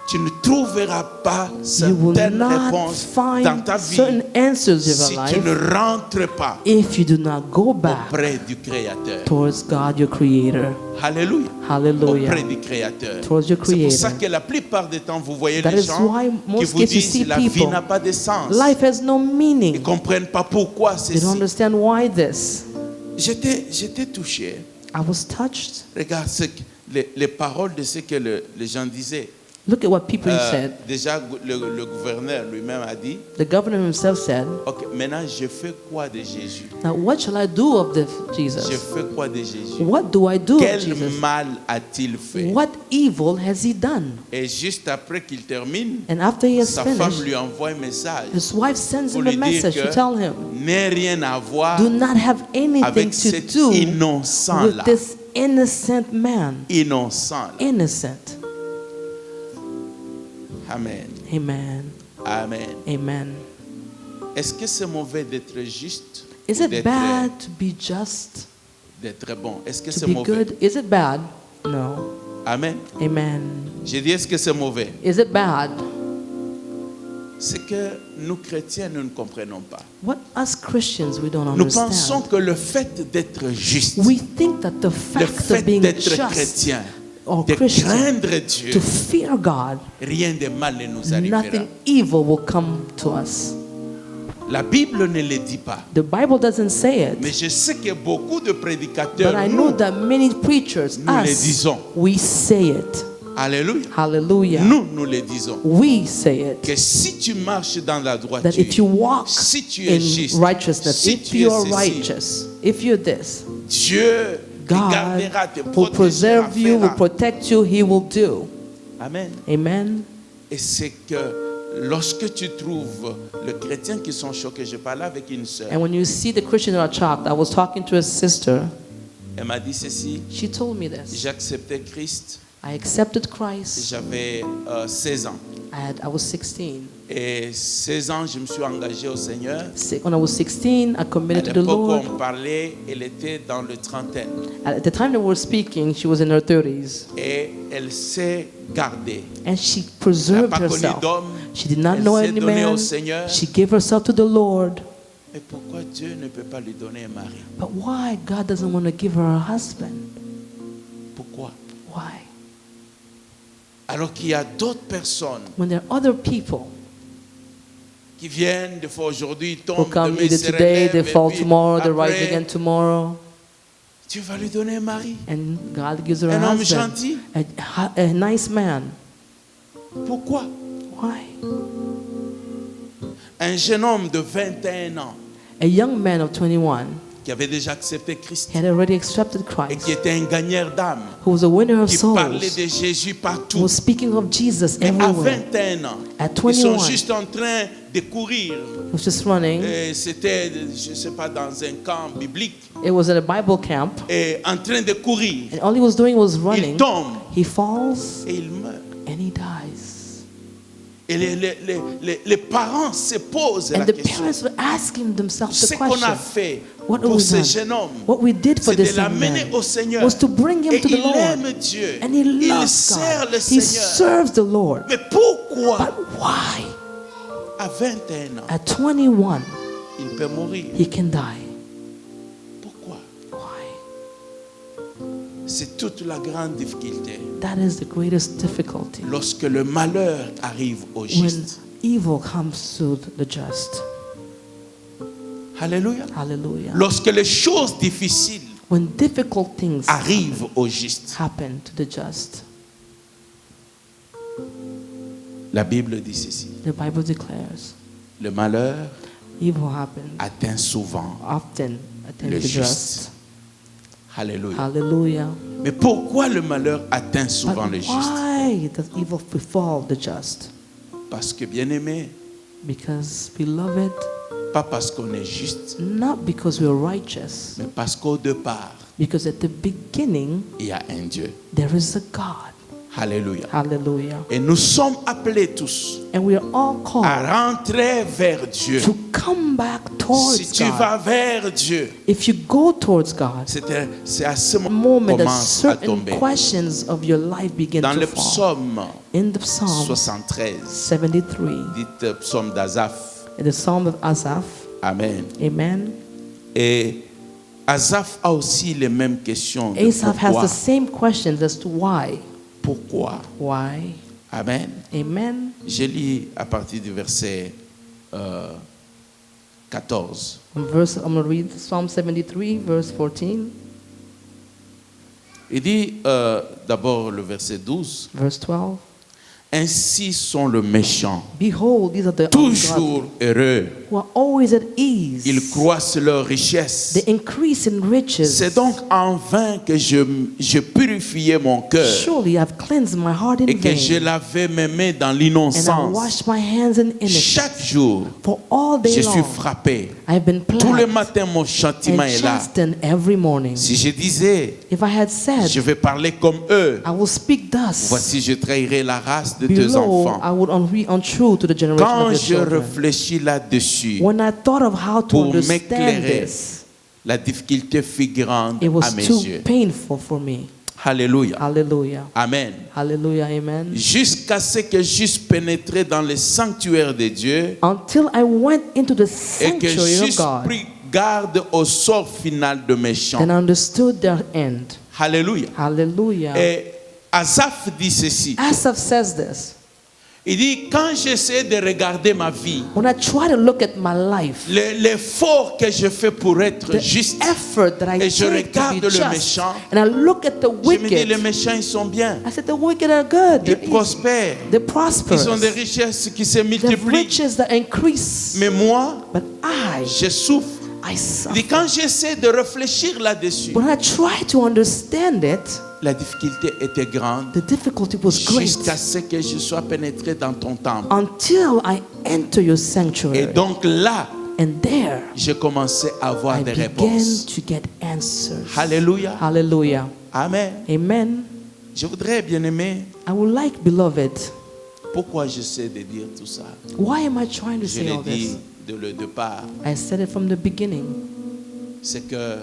tu ne trouveras pas you will certaines not réponses dans ta find vie certain answers in si your tu life ne rentres pas if you do not go back auprès du Créateur. towards God, your Creator. Alléluia. Hallelujah. Auprès du Créateur. Towards your C'est pour ça Creator. que la plupart du temps, vous voyez That les is gens why qui most vous cases you disent see la vie people, n'a pas de sens. life has no Ils ne meaning. comprennent pas pourquoi They ceci. don't understand why this. J'étais touché. I was touched. Regarde les paroles de ce que les gens disaient. Look at what people said. Déjà, le gouverneur lui-même a dit, The governor himself said, ok, maintenant je fais quoi de Jésus? now what shall I do of this Je Jesus? fais quoi de Jésus? What do I do of Quel Jesus? mal a-t-il fait? What evil has he done? Et juste après qu'il termine, And after he has sa femme finished, lui envoie un message his wife sends pour him a lui dire message to que tell him, n'ait rien à voir do not have anything avec to cet do innocent-là. with this innocent man. Innocent. Innocent. Amen. Amen. Amen. Amen. Est-ce que c'est mauvais d'être juste? Is ou it d'être- bad to be just, D'être bon. Est-ce que to c'est be mauvais? good? Is it bad? No. Amen. Amen. J'ai dit, est-ce que c'est mauvais? Is it bad? C'est que nous chrétiens, nous ne comprenons pas. What us Christians we don't Nous pensons understand. que le fait d'être juste, We think that the le fact fait of being d'être just chrétien, or de Christian, craindre Dieu, to fear God, rien de mal ne nous arrivera. nothing evil will come to us. La Bible ne le dit pas. The Bible doesn't say Mais it, je sais que beaucoup de but prédicateurs, I know nous, that many preachers, nous le us, disons. we say it. Alléluia. Hallelujah. Nous le disons. We say it. Que si tu marches dans la That droiture, if you walk si tu es in juste, righteousness, si if tu you es are ceci, righteous, if you're this, Dieu te God gardera, te will protégera, preserve you, will fera. protect you, He will do. Amen. Amen. Et c'est que lorsque tu trouves le chrétien qui sont choqués, je parlais avec une sœur, And when you see the Christian who are shocked, I was talking to a sister. elle m'a dit ceci, She told me this. j'acceptais Christ, I accepted Christ. j'avais 16 ans. I was 16. Et 16 ans, je me suis engagé au Seigneur. When I was 16, I À committed to the l'époque où Lord. on parlait, elle était dans le trentaine. At the time that we were speaking, she was in her 30s. Et elle s'est gardée. And she Elle n'a preserved pas connu herself. d'homme. She did not Elle know s'est any donnée au man. Seigneur. She gave herself to the Lord. Mais pourquoi Dieu ne peut pas lui donner un mari? But why God doesn't want to give her a husband? Pourquoi? Why? Alors qu'il y a d'autres personnes When there are other people qui viennent, des fois aujourd'hui, ils who tombent, come demain ils either se today, relèvent, they et fall puis tomorrow, they rise après, again tomorrow, Dieu va lui donner un mari. and God gives her Un a homme husband, gentil. a nice man. Pourquoi? Why? un jeune homme de 21 ans a young man of 21, qui avait déjà accepté Christ had already accepted et qui Christ, était un gagneur d'âme, who was a winner of qui parlait souls, de Jésus who partout. was speaking of Jesus Mais à everywhere. 21 ans, At ils sont 21, juste en train de courir. he was just running. Et c'était, je ne sais pas, dans un camp biblique, It was at a Bible camp, et en train de courir. and all he was doing was Il running. tombe He falls et il meurt. and he dies. Et les parents se posent la And the question. parents were asking themselves Ce the qu'on a question, fait what pour we ce done? jeune homme, What we did for c'est de this young l'amener man au Seigneur. was to bring him Et to the il Lord. aime Dieu. And he Il loves sert God. le He Seigneur. serves the Lord. Mais pourquoi, But why? à 21 ans, At 21, il peut mourir? he can die. Pourquoi? Why? C'est toute la grande difficulté. That is the greatest difficulty. Lorsque le malheur arrive au When juste. evil comes to the just. Alléluia. Hallelujah. Lorsque les choses difficiles When difficult things arrivent au juste. happen to the just, La Bible dit ceci. the Bible declares Le malheur evil happens atteint souvent often attend le the juste. just. Alléluia. Hallelujah. Mais pourquoi le malheur atteint souvent But le juste? why does evil befall the just? Parce que, bien-aimé, Because, beloved, pas parce qu'on est juste, not because we're righteous, mais parce qu'au départ, because at the beginning il y a un Dieu. there is a God. Alléluia. Hallelujah. Et nous sommes appelés tous And we are all called à rentrer vers Dieu. to come back towards Si tu God. vas vers Dieu, If you go towards God, c'est à ce moment moment que that commence à certain tomber. questions of your life begin Dans to le fall. psaume In the Psalm 73, 73, dit psaume d'Azaph. in the Psalm of Asaph, Amen. amen, Et Azaph a aussi les mêmes questions. de Asaph has pourquoi. the same questions as to why. Pourquoi? Why? Amen. Amen. Je lis à partir du verset 14. I'm going to read Psalm 73, verse 14, Il dit d'abord le verset 12. verse 12. Ainsi sont les méchants, Behold, these are the toujours ungodly, heureux. who are always at ease. Ils croissent leur richesse. They increase in riches. C'est donc en vain que je purifiais mon cœur Surely I've cleansed my heart in et que je vain, lavais mes mains dans and I l'innocence. washed my hands in innocence. Chaque jour, For all day je suis long, frappé. I've been Tous les plagued matins, mon châtiment and est là. chastened every morning. Si je disais, If I had said, je vais parler comme eux, I will speak thus, voici, je trahirai la race de tes below enfants. I would be untrue to the generation Quand of your je children. réfléchis là-dessus, When I thought of how to pour understand m'éclairer, this, la difficulté fut grande it à was mes too yeux. painful for me. Alléluia. Hallelujah. Amen. Hallelujah. Amen. Jusqu'à ce que j'eusse pénétré dans le sanctuaire de Dieu Until I went into the et que sanctuary of j'eusse God pris garde au sort final de mes chants. and understood their end. Alléluia. Hallelujah. Et Asaph dit ceci. Asaph says this. Il dit, quand j'essaie de regarder ma vie, When I try to look at my life, l'effort que je fais pour être the juste, effort that I et je take to regarde be le just, méchant, and I look at the je me dis, les wicked, méchants, ils sont bien. I said the wicked are good. Ils They're easy. prospèrent. They're prosperous. Ils ont des richesses qui se They have multiplient. riches that increase. Mais moi, But I je souffre. I Il suffer. dit, quand j'essaie de réfléchir là-dessus, When I try to understand it, la difficulté était grande the difficulty was great jusqu'à ce que je sois pénétré dans ton temple. until I enter your Et sanctuary. donc là, And there, j'ai commencé à avoir I des began réponses. to get answers. Alléluia. Hallelujah. Amen. Amen. Je voudrais, bien aimé, I would like, beloved, pourquoi j'essaie de dire tout ça? why am I trying to Je say l'ai all dit this? de le départ. I said it from the beginning. C'est que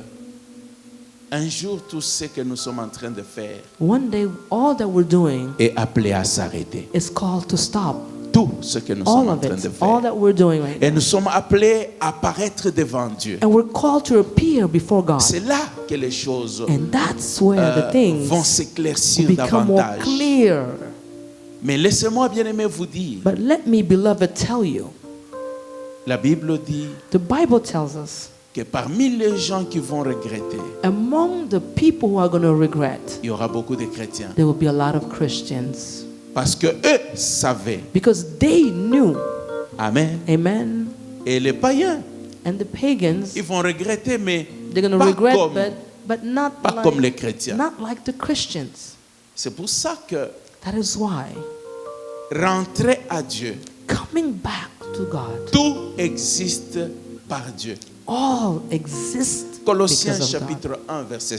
un jour, tout ce que nous sommes en train de faire One day, all that we're doing est appelé à s'arrêter. is called to stop. Tout ce que nous All sommes en of train de it, all faire. that we're doing right Et now. nous sommes appelés à paraître devant Dieu. And we're called to appear before God. C'est là que les choses And that's where the things vont s'éclaircir become more davantage. clear. Mais laissez-moi, bien aimé, vous dire, But let me, beloved, tell you, la Bible dit the Bible tells us, que parmi les gens qui vont regretter, among the people who are going to regret, il y aura beaucoup de chrétiens. there will be a lot of Christians. Parce que eux savaient Because they knew Amen. Amen. Et les païens, And the pagans, ils vont regretter, mais they're going to pas regret, comme, but not pas comme les like, chrétiens. not like the Christians. C'est pour ça que That is why rentrer à Dieu, coming back to God, tout existe par Dieu. all exists Colossiens because of God. chapitre 1, verset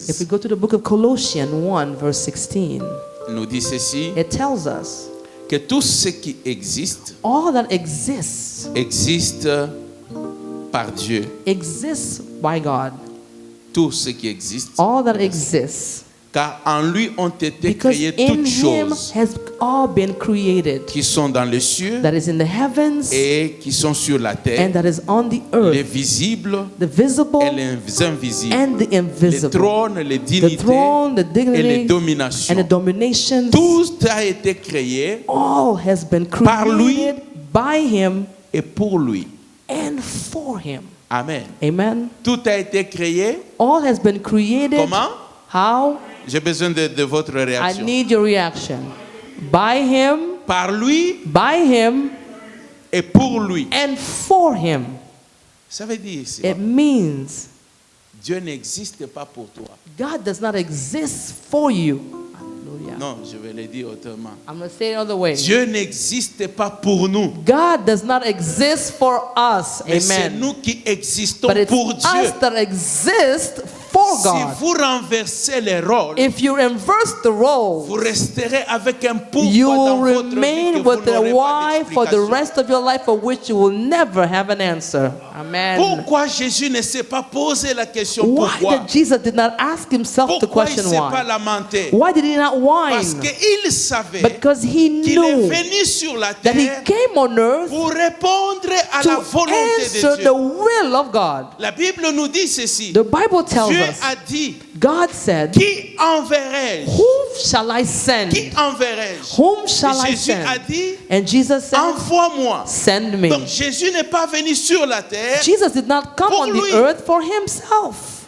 If we 16 go to the book of Colossians 1, verse 16, nous dit ceci, it tells us que tout ce qui existe, all that exists existe par Dieu. exists by God. Tout ce qui existe, All that exists car en lui ont été because créées in toutes Him choses has all been created qui sont dans les cieux that is in the heavens et qui sont sur la and terre, that is on the les earth, visibles the visible et les invisibles, and the les invisible, trônes, les the dignités throne, the et les dignity, and dominations. the dominations. Tout a été créé All has been Par lui. created by Him et pour lui. and for Him. Amen. Amen. Tout a été créé. All has been created. Comment? How? J'ai besoin de votre I réaction. need your reaction. By Him, Par lui by Him, et pour lui. and for Him. Ça veut dire ici, It means Dieu n'existe pas pour toi. God does not exist for you. Hallelujah. Non, je vais le dire autrement. I'm going to say it another way. Dieu n'existe pas pour nous. God does not exist for us. Mais c'est Amen. nous qui existons But it's pour us Dieu. that exist for Si God. vous renversez les rôles, If you reverse the vous roles, resterez avec un you pourquoi dans will votre vie que remain vous with a n'aurez pas why for the d'explication. rest of your life for which you will never have an answer. Amen. Pourquoi Jésus ne s'est pas posé la question Why pourquoi? did Jesus did not ask himself the Pourquoi il ne question s'est pas why? lamenté? Why did he not Parce whine? qu'il savait Because he qu'il est knew venu sur la that he terre came on earth pour répondre à la to volonté answer de the Dieu. will of God. La Bible nous dit ceci. The Bible tells Dieu us, a dit, God said, qui enverrai-je? whom shall I send? Qui enverrai-je? Whom shall Et I Jésus a send? dit, And Jesus said, envoie-moi. send me. Donc Jésus n'est pas venu sur la terre. Jesus did not come Pour on lui. the earth for himself.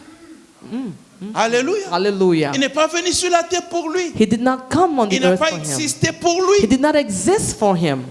Alléluia. Hallelujah. Il n'est pas venu sur la terre pour lui. He did not come on Il the n'a earth pas for him. existé pour He lui. did not exist for him.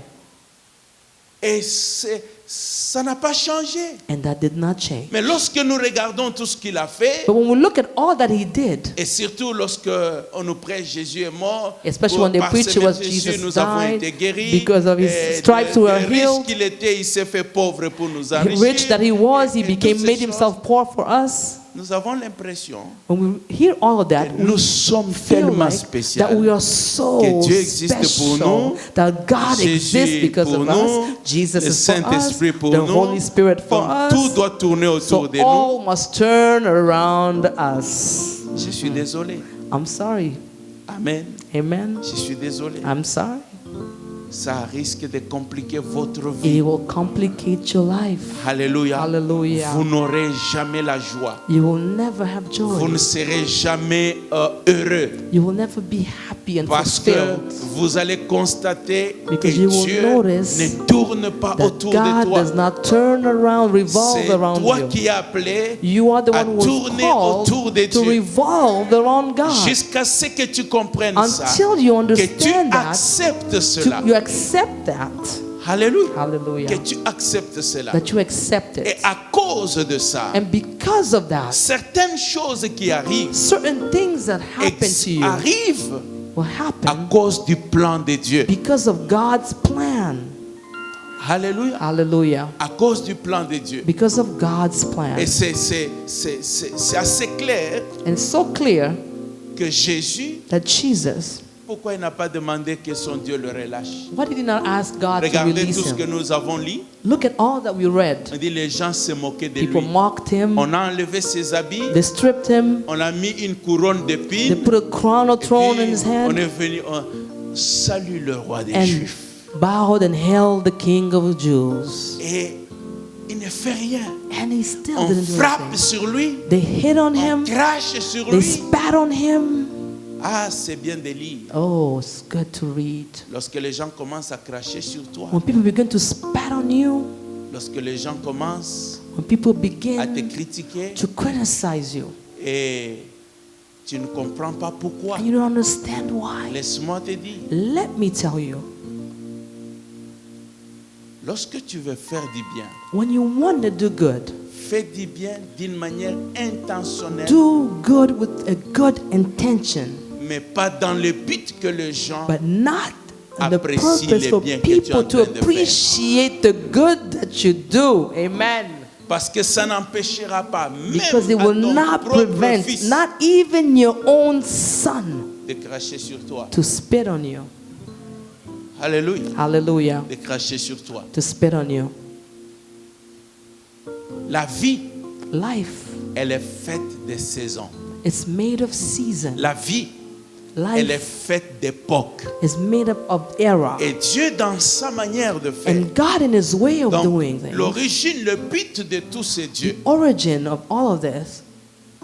Et ça n'a pas changé. And that did not change. Mais lorsque nous regardons tout ce qu'il a fait, But when we look at all that he did, et surtout lorsque on nous prêche Jésus est mort, especially when they par preach ce was Jésus, Jesus nous avons died, été guéris. because of his Et stripes we are de riche healed. qu'il était, il s'est fait pauvre pour nous enrichir. rich that he was, he Et became toutes ces made choses, himself poor for us. Nous avons l'impression When we hear all of that, que nous sommes feel tellement like spéciaux. that we are so Que Dieu existe pour special, nous, that God Jésus exists because pour of nous, us, Jesus le is for us, Saint-Esprit pour the nous. Holy Spirit for Donc tout us. doit tourner autour So de nous. all must turn around us. Je suis désolé. I'm sorry. Amen. Amen. Je suis désolé. I'm sorry. Ça risque de compliquer votre vie. It will complicate your life. Alléluia. Hallelujah. Vous n'aurez jamais la joie. You will never have Vous ne joy. serez jamais heureux. You will never be happy and Parce que fulfilled. vous allez constater que Because you will Dieu notice ne tourne pas That autour de God toi. does not turn around, revolve C'est around toi you. qui as appelé You are the à one who was tourner called autour de to Dieu. revolve around God. Jusqu'à ce que tu comprennes ça. Until you Que tu understand that, acceptes cela. you accept that. Alléluia. Hallelujah. Que tu acceptes cela. That you accept Et it. à cause de ça, And because of that, certaines choses qui arrivent certain things that happen to you arrivent will à happen cause du plan de Dieu. because of God's plan. Alléluia. Hallelujah. À cause du plan de Dieu. Because of God's plan. Et c'est assez clair And it's so clear que Jésus, that Jesus, pourquoi il n'a pas demandé que son Dieu le relâche? why did he not ask God to Regardez release tout ce que him? nous avons lu. Look at all that we read. On dit les gens se moquaient de People lui. mocked him. On a enlevé ses habits, They stripped him. on a mis une couronne They d'épines. put a crown of Et thorn in puis, his on hand est venu, salut le roi des and Juifs. bowed and held the King of Jews. Et il ne fait rien. And he still On didn't do frappe anything. sur lui, They hit on on him. crache sur They lui. spat on him. Ah, c'est bien de lire. Oh, it's good to read. Lorsque les gens commencent à cracher sur toi, When people begin to spat on you, lorsque les gens commencent when people à te begin critiquer to criticize you, et tu ne comprends pas pourquoi, and you don't understand why, laisse-moi te dire, let me tell you, Lorsque tu veux faire du bien, When you want to do good, fais du bien d'une manière intentionnelle, do good with a good intention, mais pas dans le but que les gens but not in the apprécient purpose les for biens que tu es people en to train de faire. appreciate the good that you do. Amen. Parce que ça n'empêchera pas, Because it même à will ton not propre prevent, fils, not even your own son, de cracher sur toi. to spit on you. Alléluia. Hallelujah. De cracher sur toi. To spit on you. La vie, Life elle est faite des saisons. is made of season. La vie, elle est Life faite d'époques. is made up of era. Et Dieu, dans sa manière de faire, And God in His way of donc doing things, l'origine, le but de tous ces dieux, origin of all of this,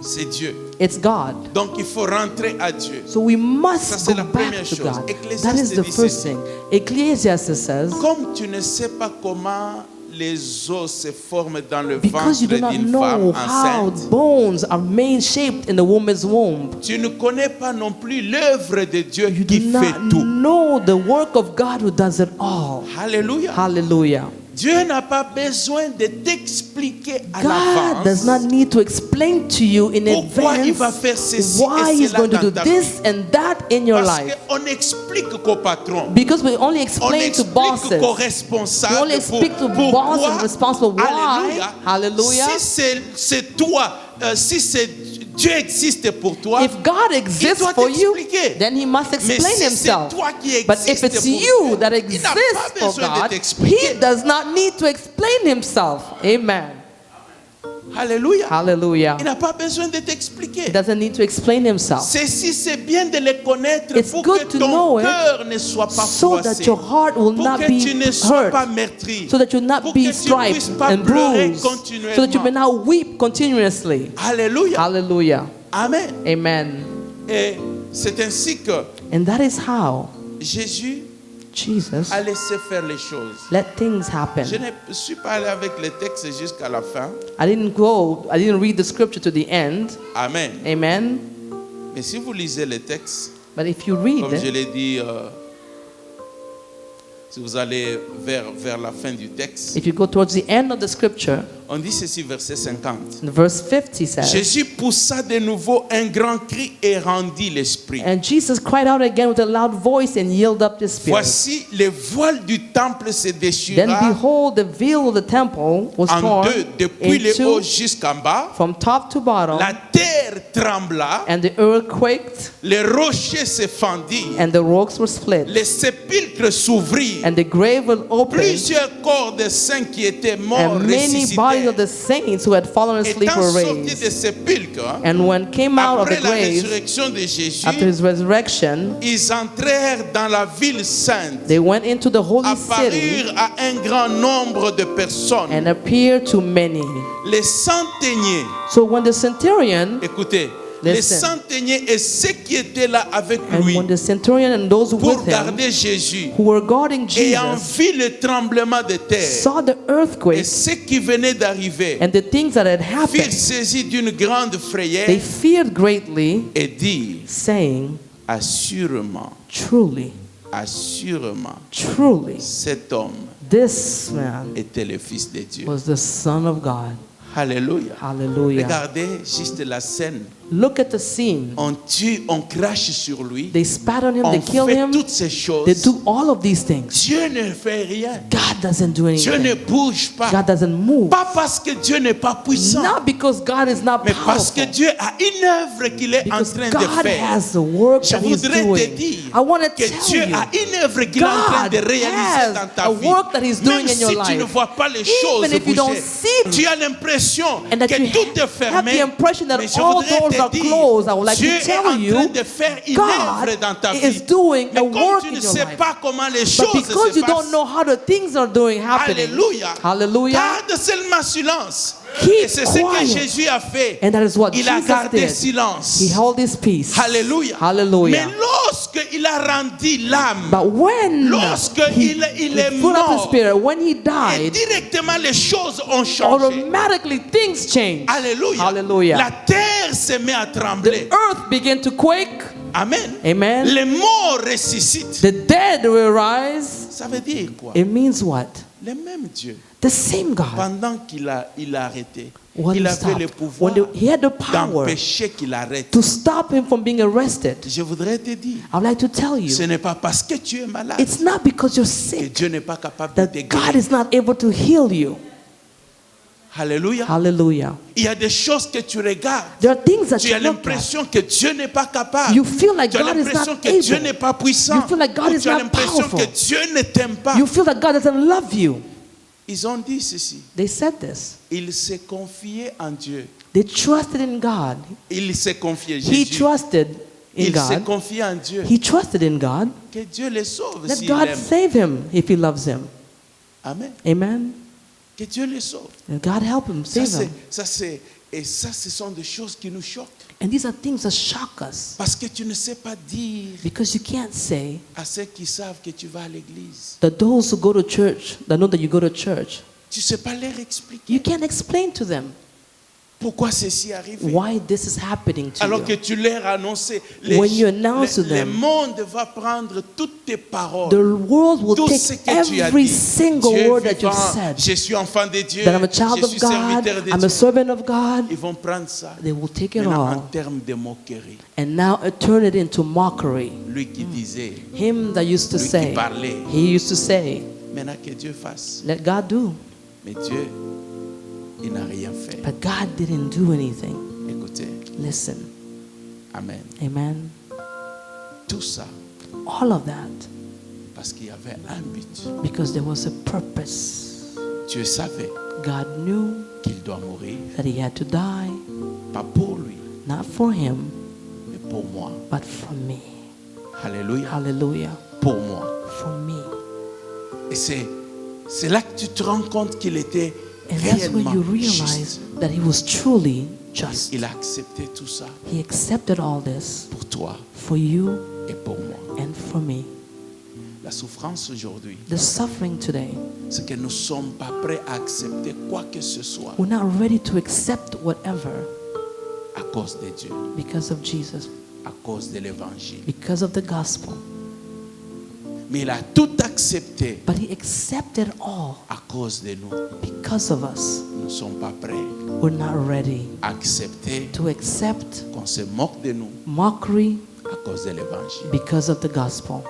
c'est Dieu. it's God. Donc il faut rentrer à Dieu. So we Ça, must c'est go la back première to chose. God. Ecclésiaste That is the dit first ceci. thing. Ecclesiastes says, Comme tu ne sais pas comment les os se forment dans le because you do ventre not d'une know femme how enceinte, bones are made, shaped in the woman's womb, tu ne connais pas non plus l'œuvre de Dieu you qui do fait not tout. know the work of God who does it all. Alléluia. Hallelujah. Dieu n'a pas besoin de t'expliquer à God does l'avance not need to explain to you in pourquoi il va advance faire ceci why et He's cela going to dans do ta this vie. and that in your Parce life. qu'on explique qu'au patron, Because we only on explain to explique bosses. qu'au We responsable only speak to boss and responsible. Why? Hallelujah. Si c'est toi, si c'est Dieu existe pour toi, If God exists doit for you, t'expliquer. then He must mais explain si Himself. c'est toi qui But if existes it's pour you Dieu, that il n'a exists pas for besoin de God, t'expliquer. He does not need to explain Himself. Amen. Alléluia. Hallelujah. Il n'a pas besoin de t'expliquer. He doesn't need to explain Himself. C'est bien de les connaître It's pour good que to know ton it cœur ne soit pas so that froissé, your heart will pour not que be tu ne sois pas hurt, meurtri, so that you'll not pour be que tu ne striped puisses pas and pleurer bruised, so that you may continuellement. not weep continuously. Alléluia. Hallelujah. Amen. Amen. Et c'est ainsi que And that is how Jésus Jesus a laissé faire les choses. let things happen. Je ne suis pas allé avec les textes jusqu'à la fin. I didn't read the scripture to the end. Amen. Amen. Mais si vous lisez les textes, But if you read comme je it, l'ai dit, si vous allez vers la fin du texte, if you go towards the end of the scripture, on dit ceci, verset 50. verse 50 says, Jésus poussa de nouveau un grand cri et rendit l'esprit. and Jesus cried out again with a loud voice and yielded up his spirit. Voici, le voile du temple se Then déchira behold, the veil of the temple was en torn deux, depuis le haut into jusqu'en bas. from top to bottom, La terre trembla, and the earth quaked, les rochers se fendirent, and the rocks were split, les sépulcres s'ouvrirent. and the grave was opened, Plusieurs corps de saints qui étaient morts and many bodies of ressuscitèrent. the saints who had fallen asleep Étant were sortis raised. des sépulcres, And when came out of après the la grave, résurrection de Jésus, after his resurrection, ils entrèrent dans la ville sainte, they went into the holy city apparurent à un grand nombre de personnes. and appeared to many. Les centeniers, So when the centurion, écoutez, les Listen. centeniers et ceux qui étaient là avec and lui when the centurion and those who pour with him, garder Jésus, who were guarding ayant Jesus, vu le tremblement de terre saw the et earthquake ceux qui venaient d'arriver, and the things that had furent happened, saisis d'une grande frayeur they feared greatly, et dirent, saying, assurément, truly, assurément, truly, cet homme this man était le Fils de Dieu. was the Son of God. Alléluia. Hallelujah. Regardez juste la scène. Look at the scene. On tue, on crache sur lui. They spat on him, On they kill fait him, toutes ces choses. they do all of these things. Dieu ne fait rien. God doesn't do Dieu ne anything. bouge pas. God doesn't move. Pas parce que Dieu n'est pas puissant, Not because God is not mais parce que powerful. Dieu a une œuvre qu'il est en Because train de God faire. has the work Je that He's voudrais te doing. dire I want to que tell Dieu you, a une œuvre qu'il est en train God de réaliser dans has ta a vie. work that He's doing Même in your si tu ne life. vois pas les choses Even if you don't bouger, see tu as l'impression and that que you tout est have fermé. the impression that Mais je all voudrais doors te are dire, closed. I would like Dieu to est tell en train you, de faire une God œuvre dans ta is vie. doing Mais a comme work tu in ne your sais life. pas comment les But choses because se you don't passent, know how the things are doing happening, Alléluia. hallelujah, Garde seulement silence. Keep Et c'est ce que quiet. Jésus a fait. and that is what Il a Jesus gardé did. silence. He held his peace. Alléluia. Hallelujah. Mais lorsqu'il a rendu l'âme, But when lorsque he il est put up his mort, spirit, when he et died, directement les choses ont changé. automatically things changed. Alléluia. Hallelujah. La terre se met à trembler. The earth began to quake. Amen. Amen. Les morts ressuscitent. The dead will rise. Ça veut dire quoi? It means what? Le même Dieu, The same God. pendant qu'il a arrêté, When il he avait stopped, le pouvoir he had the power d'empêcher qu'il arrête. to stop him from being arrested. Je voudrais te dire, I'd like to tell ce you, n'est pas parce que tu es malade it's not because you're que sick Dieu n'est pas capable de te that God guérir. is not able to heal you. Alléluia. Hallelujah. Il y a des choses que tu regardes. There are things that Tu as you look at. l'impression que Dieu n'est pas capable. You feel like Tu as God is l'impression not que Dieu able. n'est pas puissant. You feel like God Ou is tu as not l'impression powerful. que Dieu ne t'aime pas. You feel that God doesn't love you. Ils ont dit ceci. They said this. Il s'est confié en Dieu. They trusted in God. Il s'est confié. He Jésus. trusted in Il s'est God. confié en Dieu. He trusted in God. Que Dieu le sauve Let s'il God l'aime. save him if he loves him. Amen. Amen. Que Dieu le sauve. And God help him, Ça, save him. et ça, ce sont des choses qui nous choquent. And these are things that shock us Parce que tu ne sais pas dire because you can't say à ceux qui savent que tu vas à l'église. that those who go to church, that know that you go to church, Tu ne sais pas leur expliquer you can't explain to them pourquoi ceci arrive. why this is happening to Alors que you. tu leur annonces, When you announce to le them, monde va prendre toutes tes paroles. the world will Tout ce take que tu as every dit. single Dieu word that you've vivant, said, je suis enfant de Dieu, that I'm a child je of suis God, serviteur de I'm Dieu. a servant of God. Ils vont prendre ça They will take it maintenant en all termes de moquerie. and now turn it into mockery. Lui qui disait, Him that used to lui qui say, parlait, he used to say, maintenant que Dieu fasse. let God do. Mais Dieu, il n'a rien fait. But God didn't do anything. Écoutez, Listen. amen. Amen. Tout ça All of that parce qu'il y avait un but. because there was a purpose. Dieu savait God knew qu'il doit mourir, that he had to die, pas pour lui, not for him, mais pour moi. but for me. Alléluia. Hallelujah. Pour moi. For me. Et c'est là que tu te rends compte qu'il était And that's when réellement you juste. realize that he was truly just. Il a accepté tout ça He accepted all this pour toi for you et pour moi. and for me. La souffrance aujourd'hui, The suffering today, c'est que nous ne sommes pas prêts à accepter quoi que ce soit we're not ready to accept whatever à cause de Dieu, because of Jesus, à cause de l'évangile. because of the gospel. Mais il a tout accepté But he accepted all à cause de nous. because of us. Nous ne sommes pas prêts We're not ready à accepter to accept qu'on se moque de nous mockery à cause de l'évangile. because of the gospel.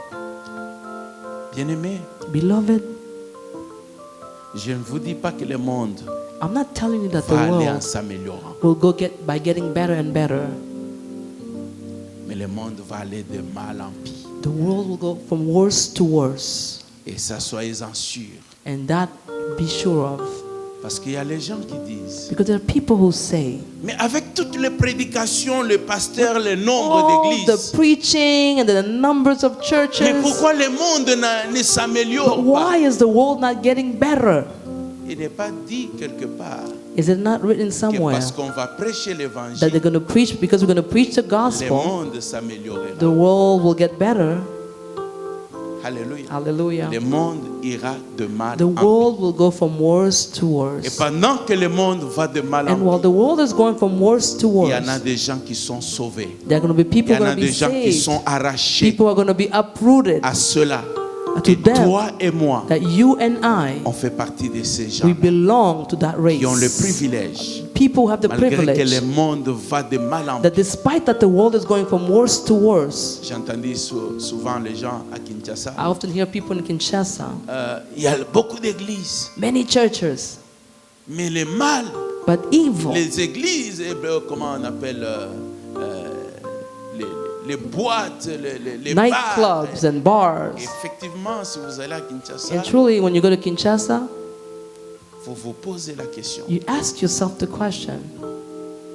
Bien-aimés, Beloved, je ne vous dis pas que le monde I'm not telling you that the va aller en world s'améliorant, will go by getting better and better. mais le monde va aller de mal en pire. The world will go from worse to worse. Et ça, soyez-en sûrs. And that be sure of. Parce qu'il y a les gens qui disent, Because there are people who say, mais avec toutes les prédications, le pasteur, le nombre all the d'églises, preaching and the numbers of mais churches, pourquoi le monde ne but s'améliore why pas? is the world not getting better? Il n'est pas dit quelque part Is it not written que somewhere parce qu'on va prêcher that l'évangile, they're going to preach, because we're going to preach the le gospel, monde s'améliorera. the world will get better? Alléluia. Hallelujah. Le monde ira de mal The en pire. world will go from worse to Et worse. pendant que le monde va de mal en And while pire, the world is going from worse to il y en a worse, des gens qui sont sauvés. there are going to be Il people y en going a to be des gens qui saved. sont arrachés People are going to be uprooted. à cela. To Et them, toi et moi, that you and I, on fait partie de ces gens we belong to that qui ont le race. privilège, People who have the malgré que le privilege monde va de mal en that pire. despite that the world is going from worse to worse. J'ai entendu souvent les gens à Kinshasa. I often hear people in Kinshasa, Il y a beaucoup d'églises, many churches, mais le mal, but evil, les églises, comment on appelle les boîtes, les bars. nightclubs and bars. Effectivement, si vous allez à Kinshasa, And truly, when you go to Kinshasa, vous vous posez la question. you ask yourself the question.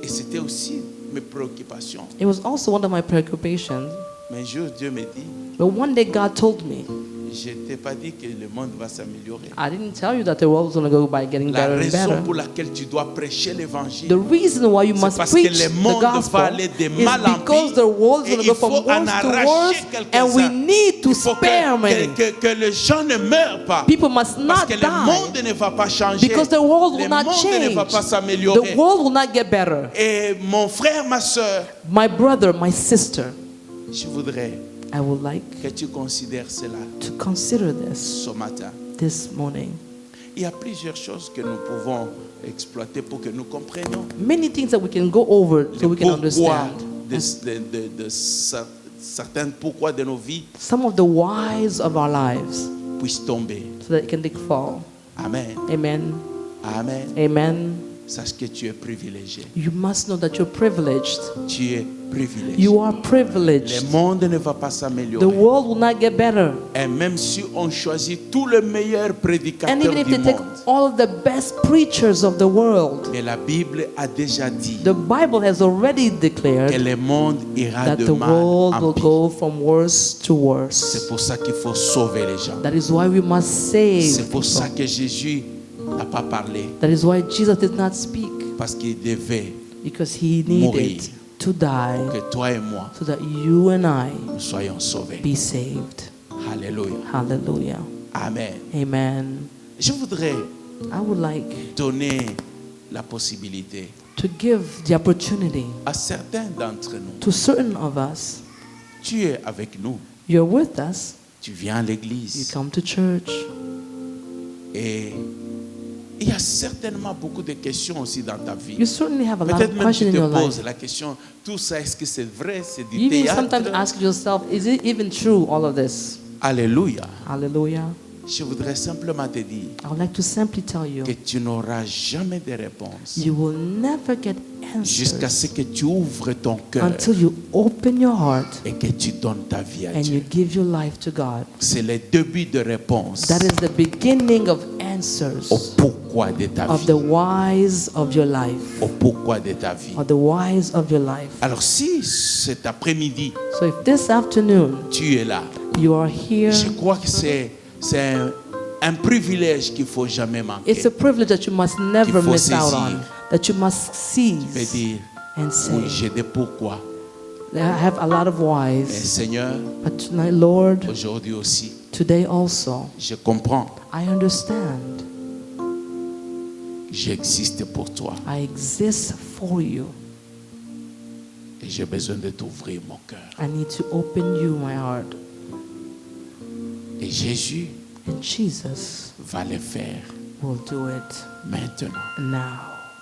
Et c'était aussi mes préoccupations. It was also one of my preoccupations. Mais un jour, Dieu me dit, But one day God told me, je ne t'ai pas dit que le monde va s'améliorer. I didn't tell you that the world was going to go by getting La better and raison better. pour laquelle tu dois prêcher l'évangile, The reason why you c'est must parce que preach le the monde va gospel aller de is mal en because pire. the world is Et going to il go faut from en worse to arracher worse, and we quelques-uns. need to Il faut spare many. que les gens ne meurent pas. People must Parce not que le die monde ne va pas changer. because the world will Le not monde ne va change. pas s'améliorer. The world will not get better. Et mon frère, ma soeur, My brother, my sister, je voudrais I would like que tu considères cela to consider this ce matin. this morning. il y a plusieurs choses que nous pouvons exploiter pour que nous comprenions. Many things that we can go over so we can Pourquoi understand. certains pourquoi de nos vies Some of the whys of our lives puissent tomber. so that it can fall. Amen. Amen. Amen. Amen. Sache que tu es privilégié. You must know that you're privileged. Tu es privilégié. You are Le privileged. monde ne va pas The s'améliorer. world will not get better. Et même si on choisit tous les meilleurs And prédicateurs even if du they take monde, all of the best preachers of the world, mais la Bible a déjà dit the Bible has already que declared le monde ira that de the mal world en will pire. go from worse to C'est worse. pour ça qu'il faut sauver les gens. That is why we must save C'est pour ça people. que Jésus n'a pas parlé, That is why Jesus did not speak, parce qu'il devait because he Mourir. needed to die que toi et moi so that you and I nous soyons sauvés. be saved. Alléluia. Hallelujah. Amen. Amen. Je voudrais I would like donner la possibilité to give the opportunity à certains d'entre nous. to certain of us. Tu es avec nous, You're with us. tu viens à You l'église come to church. et il y a certainement beaucoup de questions aussi dans ta vie. You certainly have a lot Peut-être of même tu questions in te your life. poses la question, tout ça, est-ce que c'est vrai, c'est du You even sometimes théâtre? ask yourself, is it even true, all of this? Alléluia. Hallelujah. Je voudrais simplement te dire I would like to simply tell you, que tu n'auras jamais de réponse you will never get jusqu'à answers ce que tu ouvres ton cœur until you open your heart et que tu donnes ta vie à and you Dieu. give your life to God. C'est le début de réponse That is the beginning of au answers pourquoi de ta of vie. the whys of your life. Au pourquoi de ta vie. Or the whys of your life. Alors si cet après-midi, So if this afternoon tu es là, you are here, je crois que c'est un privilège qu'il ne faut jamais manquer. it's a privilege that you must never faut miss out saisir. on. That you must Tu peux seize dire, and oui, say, j'ai des pourquoi. I have a lot of Mais whys. Seigneur, But tonight, Lord, aujourd'hui aussi, today also, je comprends, I understand. j'existe pour toi. I exist for you. Et j'ai besoin de t'ouvrir mon cœur. I need to open you, my heart. Et Jésus And Jesus va le faire will do it maintenant now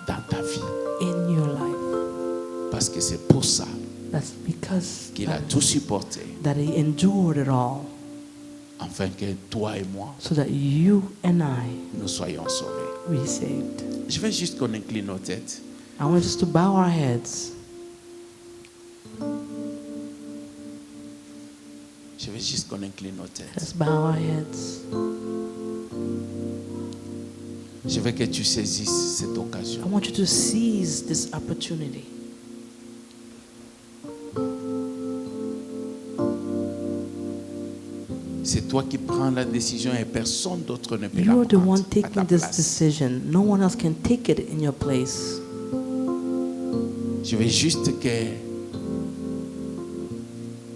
dans ta vie. in your life. Parce que c'est pour ça That's because qu'il a tout supporté, that he endured it all afin que toi et moi, so that you and I nous soyons sauvés. be saved. Je veux juste qu'on incline nos têtes. I want us to bow our heads. Je veux juste qu'on incline nos têtes. Let's bow our heads. Je veux que tu saisisses cette occasion. I want you to seize this opportunity. C'est toi qui prends la décision et personne d'autre ne peut la You're the one prendre à ta taking this place. decision. No one else can take it in your place. Je veux juste que,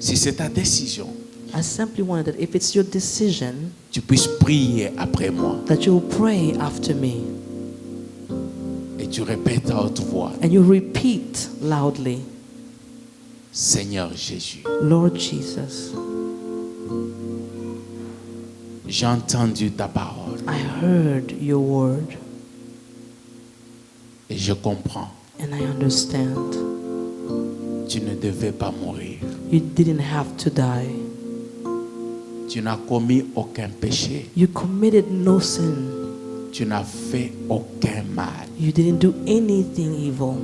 si c'est ta décision, I simply wanted that if it's your decision, tu puisses prier après moi that you will pray after me et tu répètes à haute voix, and you repeat loudly, Seigneur Jésus, Lord Jesus, j'ai entendu ta parole I heard your word et je comprends, and I understand. tu ne devais pas mourir. You didn't have to die. Tu n'as commis aucun péché. You committed no sin. Tu n'as fait aucun mal. You didn't do anything evil.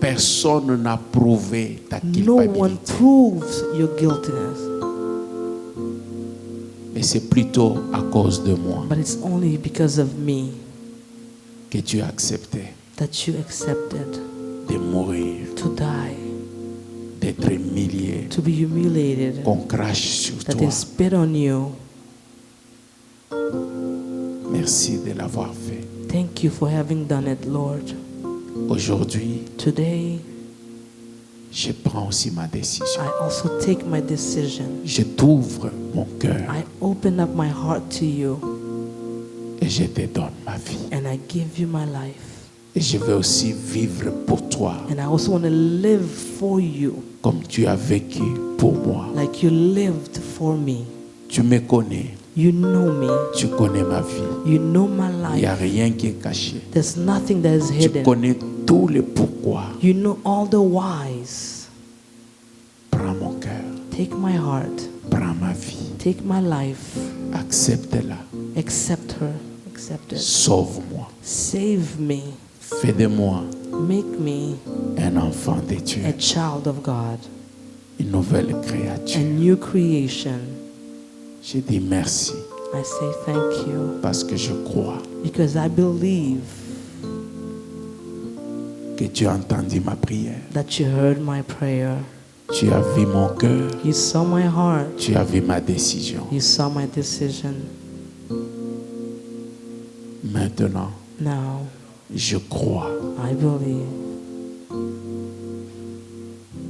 Personne n'a prouvé ta No one culpabilité. proves your guiltiness, Mais c'est plutôt à cause de moi but it's only because of me que tu as accepté that you accepted de mourir, to die, d'être humilié, to be humiliated, qu'on crache sur that toi. they spit on you. Merci de l'avoir fait. Thank you for having done it, Lord. Aujourd'hui, Today, je prends aussi ma décision. I also take my decision. Je t'ouvre mon cœur I open up my heart to you et je te donne ma vie. and I give you my life. Et je veux aussi vivre pour toi And I also want to live for you comme tu as vécu pour moi. like you lived for me. Tu me connais. You know me. Tu connais ma vie. You know my Il n'y a life. rien qui est caché. There's nothing that is Tu hidden. connais tous les pourquoi. You know all the whys. Prends mon cœur. Take my heart. Prends ma vie. Take my life. Accepte-la. Accept her. Accept it. Sauve-moi. Save me. Fais de moi Make me un enfant de Dieu. a child of God. Une nouvelle A créature. new creation. Je dis merci I say thank you parce que je crois because I believe que tu as entendu ma prière. that you heard my prayer. Tu as vu mon cœur. You saw my heart. Tu as vu ma décision. You saw my decision. Maintenant, Now je crois I believe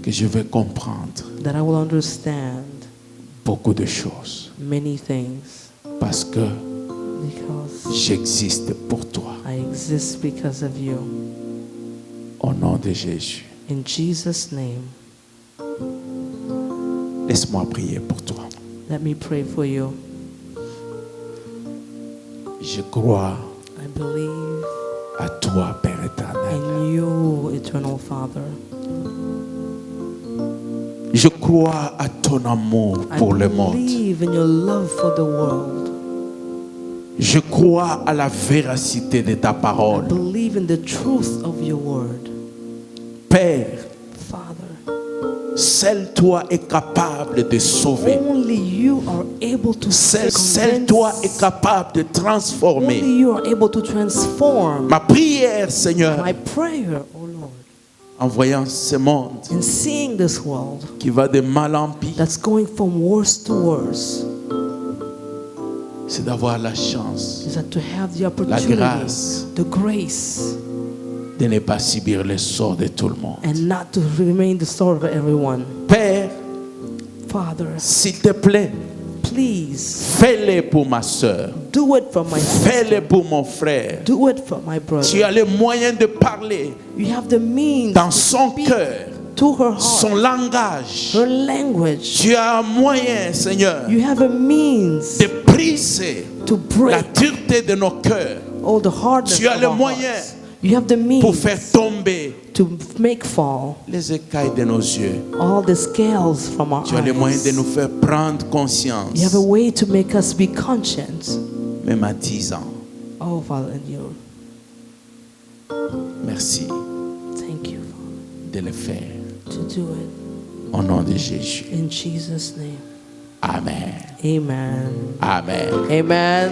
que je vais comprendre that I will understand beaucoup de choses many things parce que because j'existe pour toi. I exist because of you. Au nom de Jésus, In Jesus' name, laisse-moi prier pour toi. let me pray for you. Je crois I believe à toi, Père éternel. in you, Eternal Father. Je crois à ton amour I pour le monde. believe in your love for the world. Je crois à la véracité de ta I parole. believe in the truth of your word. Père, Father, seul toi est capable de sauver. only you are able to Seul toi est capable de transformer. Only you are able to transform. Ma prière, Seigneur, My prayer, oh Lord, en voyant ce monde in seeing this world qui va de mal en pis, that's going from worse to worse, c'est d'avoir la chance, is that to have the la opportunity, grâce the grace, de ne pas subir le sort de tout le monde. and not to remain the sort of everyone. Père, Father, s'il te plaît, please fais-le pour ma soeur, do it for my fais-le sister. pour mon frère. Do it for my Tu brother. as le moyen de parler You have the means dans to son speak cœur, to her son heart, langage. her language. Tu as un moyen, Seigneur, You have a means de briser to la break dureté de nos cœurs all the hardness Tu as of le our moyen hearts. You have the pour means faire tomber to make fall les écailles de nos yeux. all the scales from our Tu as le moyen de eyes. nous faire prendre conscience, You have a way to make us be conscious. même à 10 ans. Oh, Father, and you. Merci Thank you, Father, de le faire. to do it. Au nom de Jésus. In Jesus' name. Amen. Amen. Amen. Amen.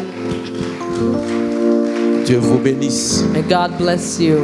Dieu vous bénisse. May God bless you.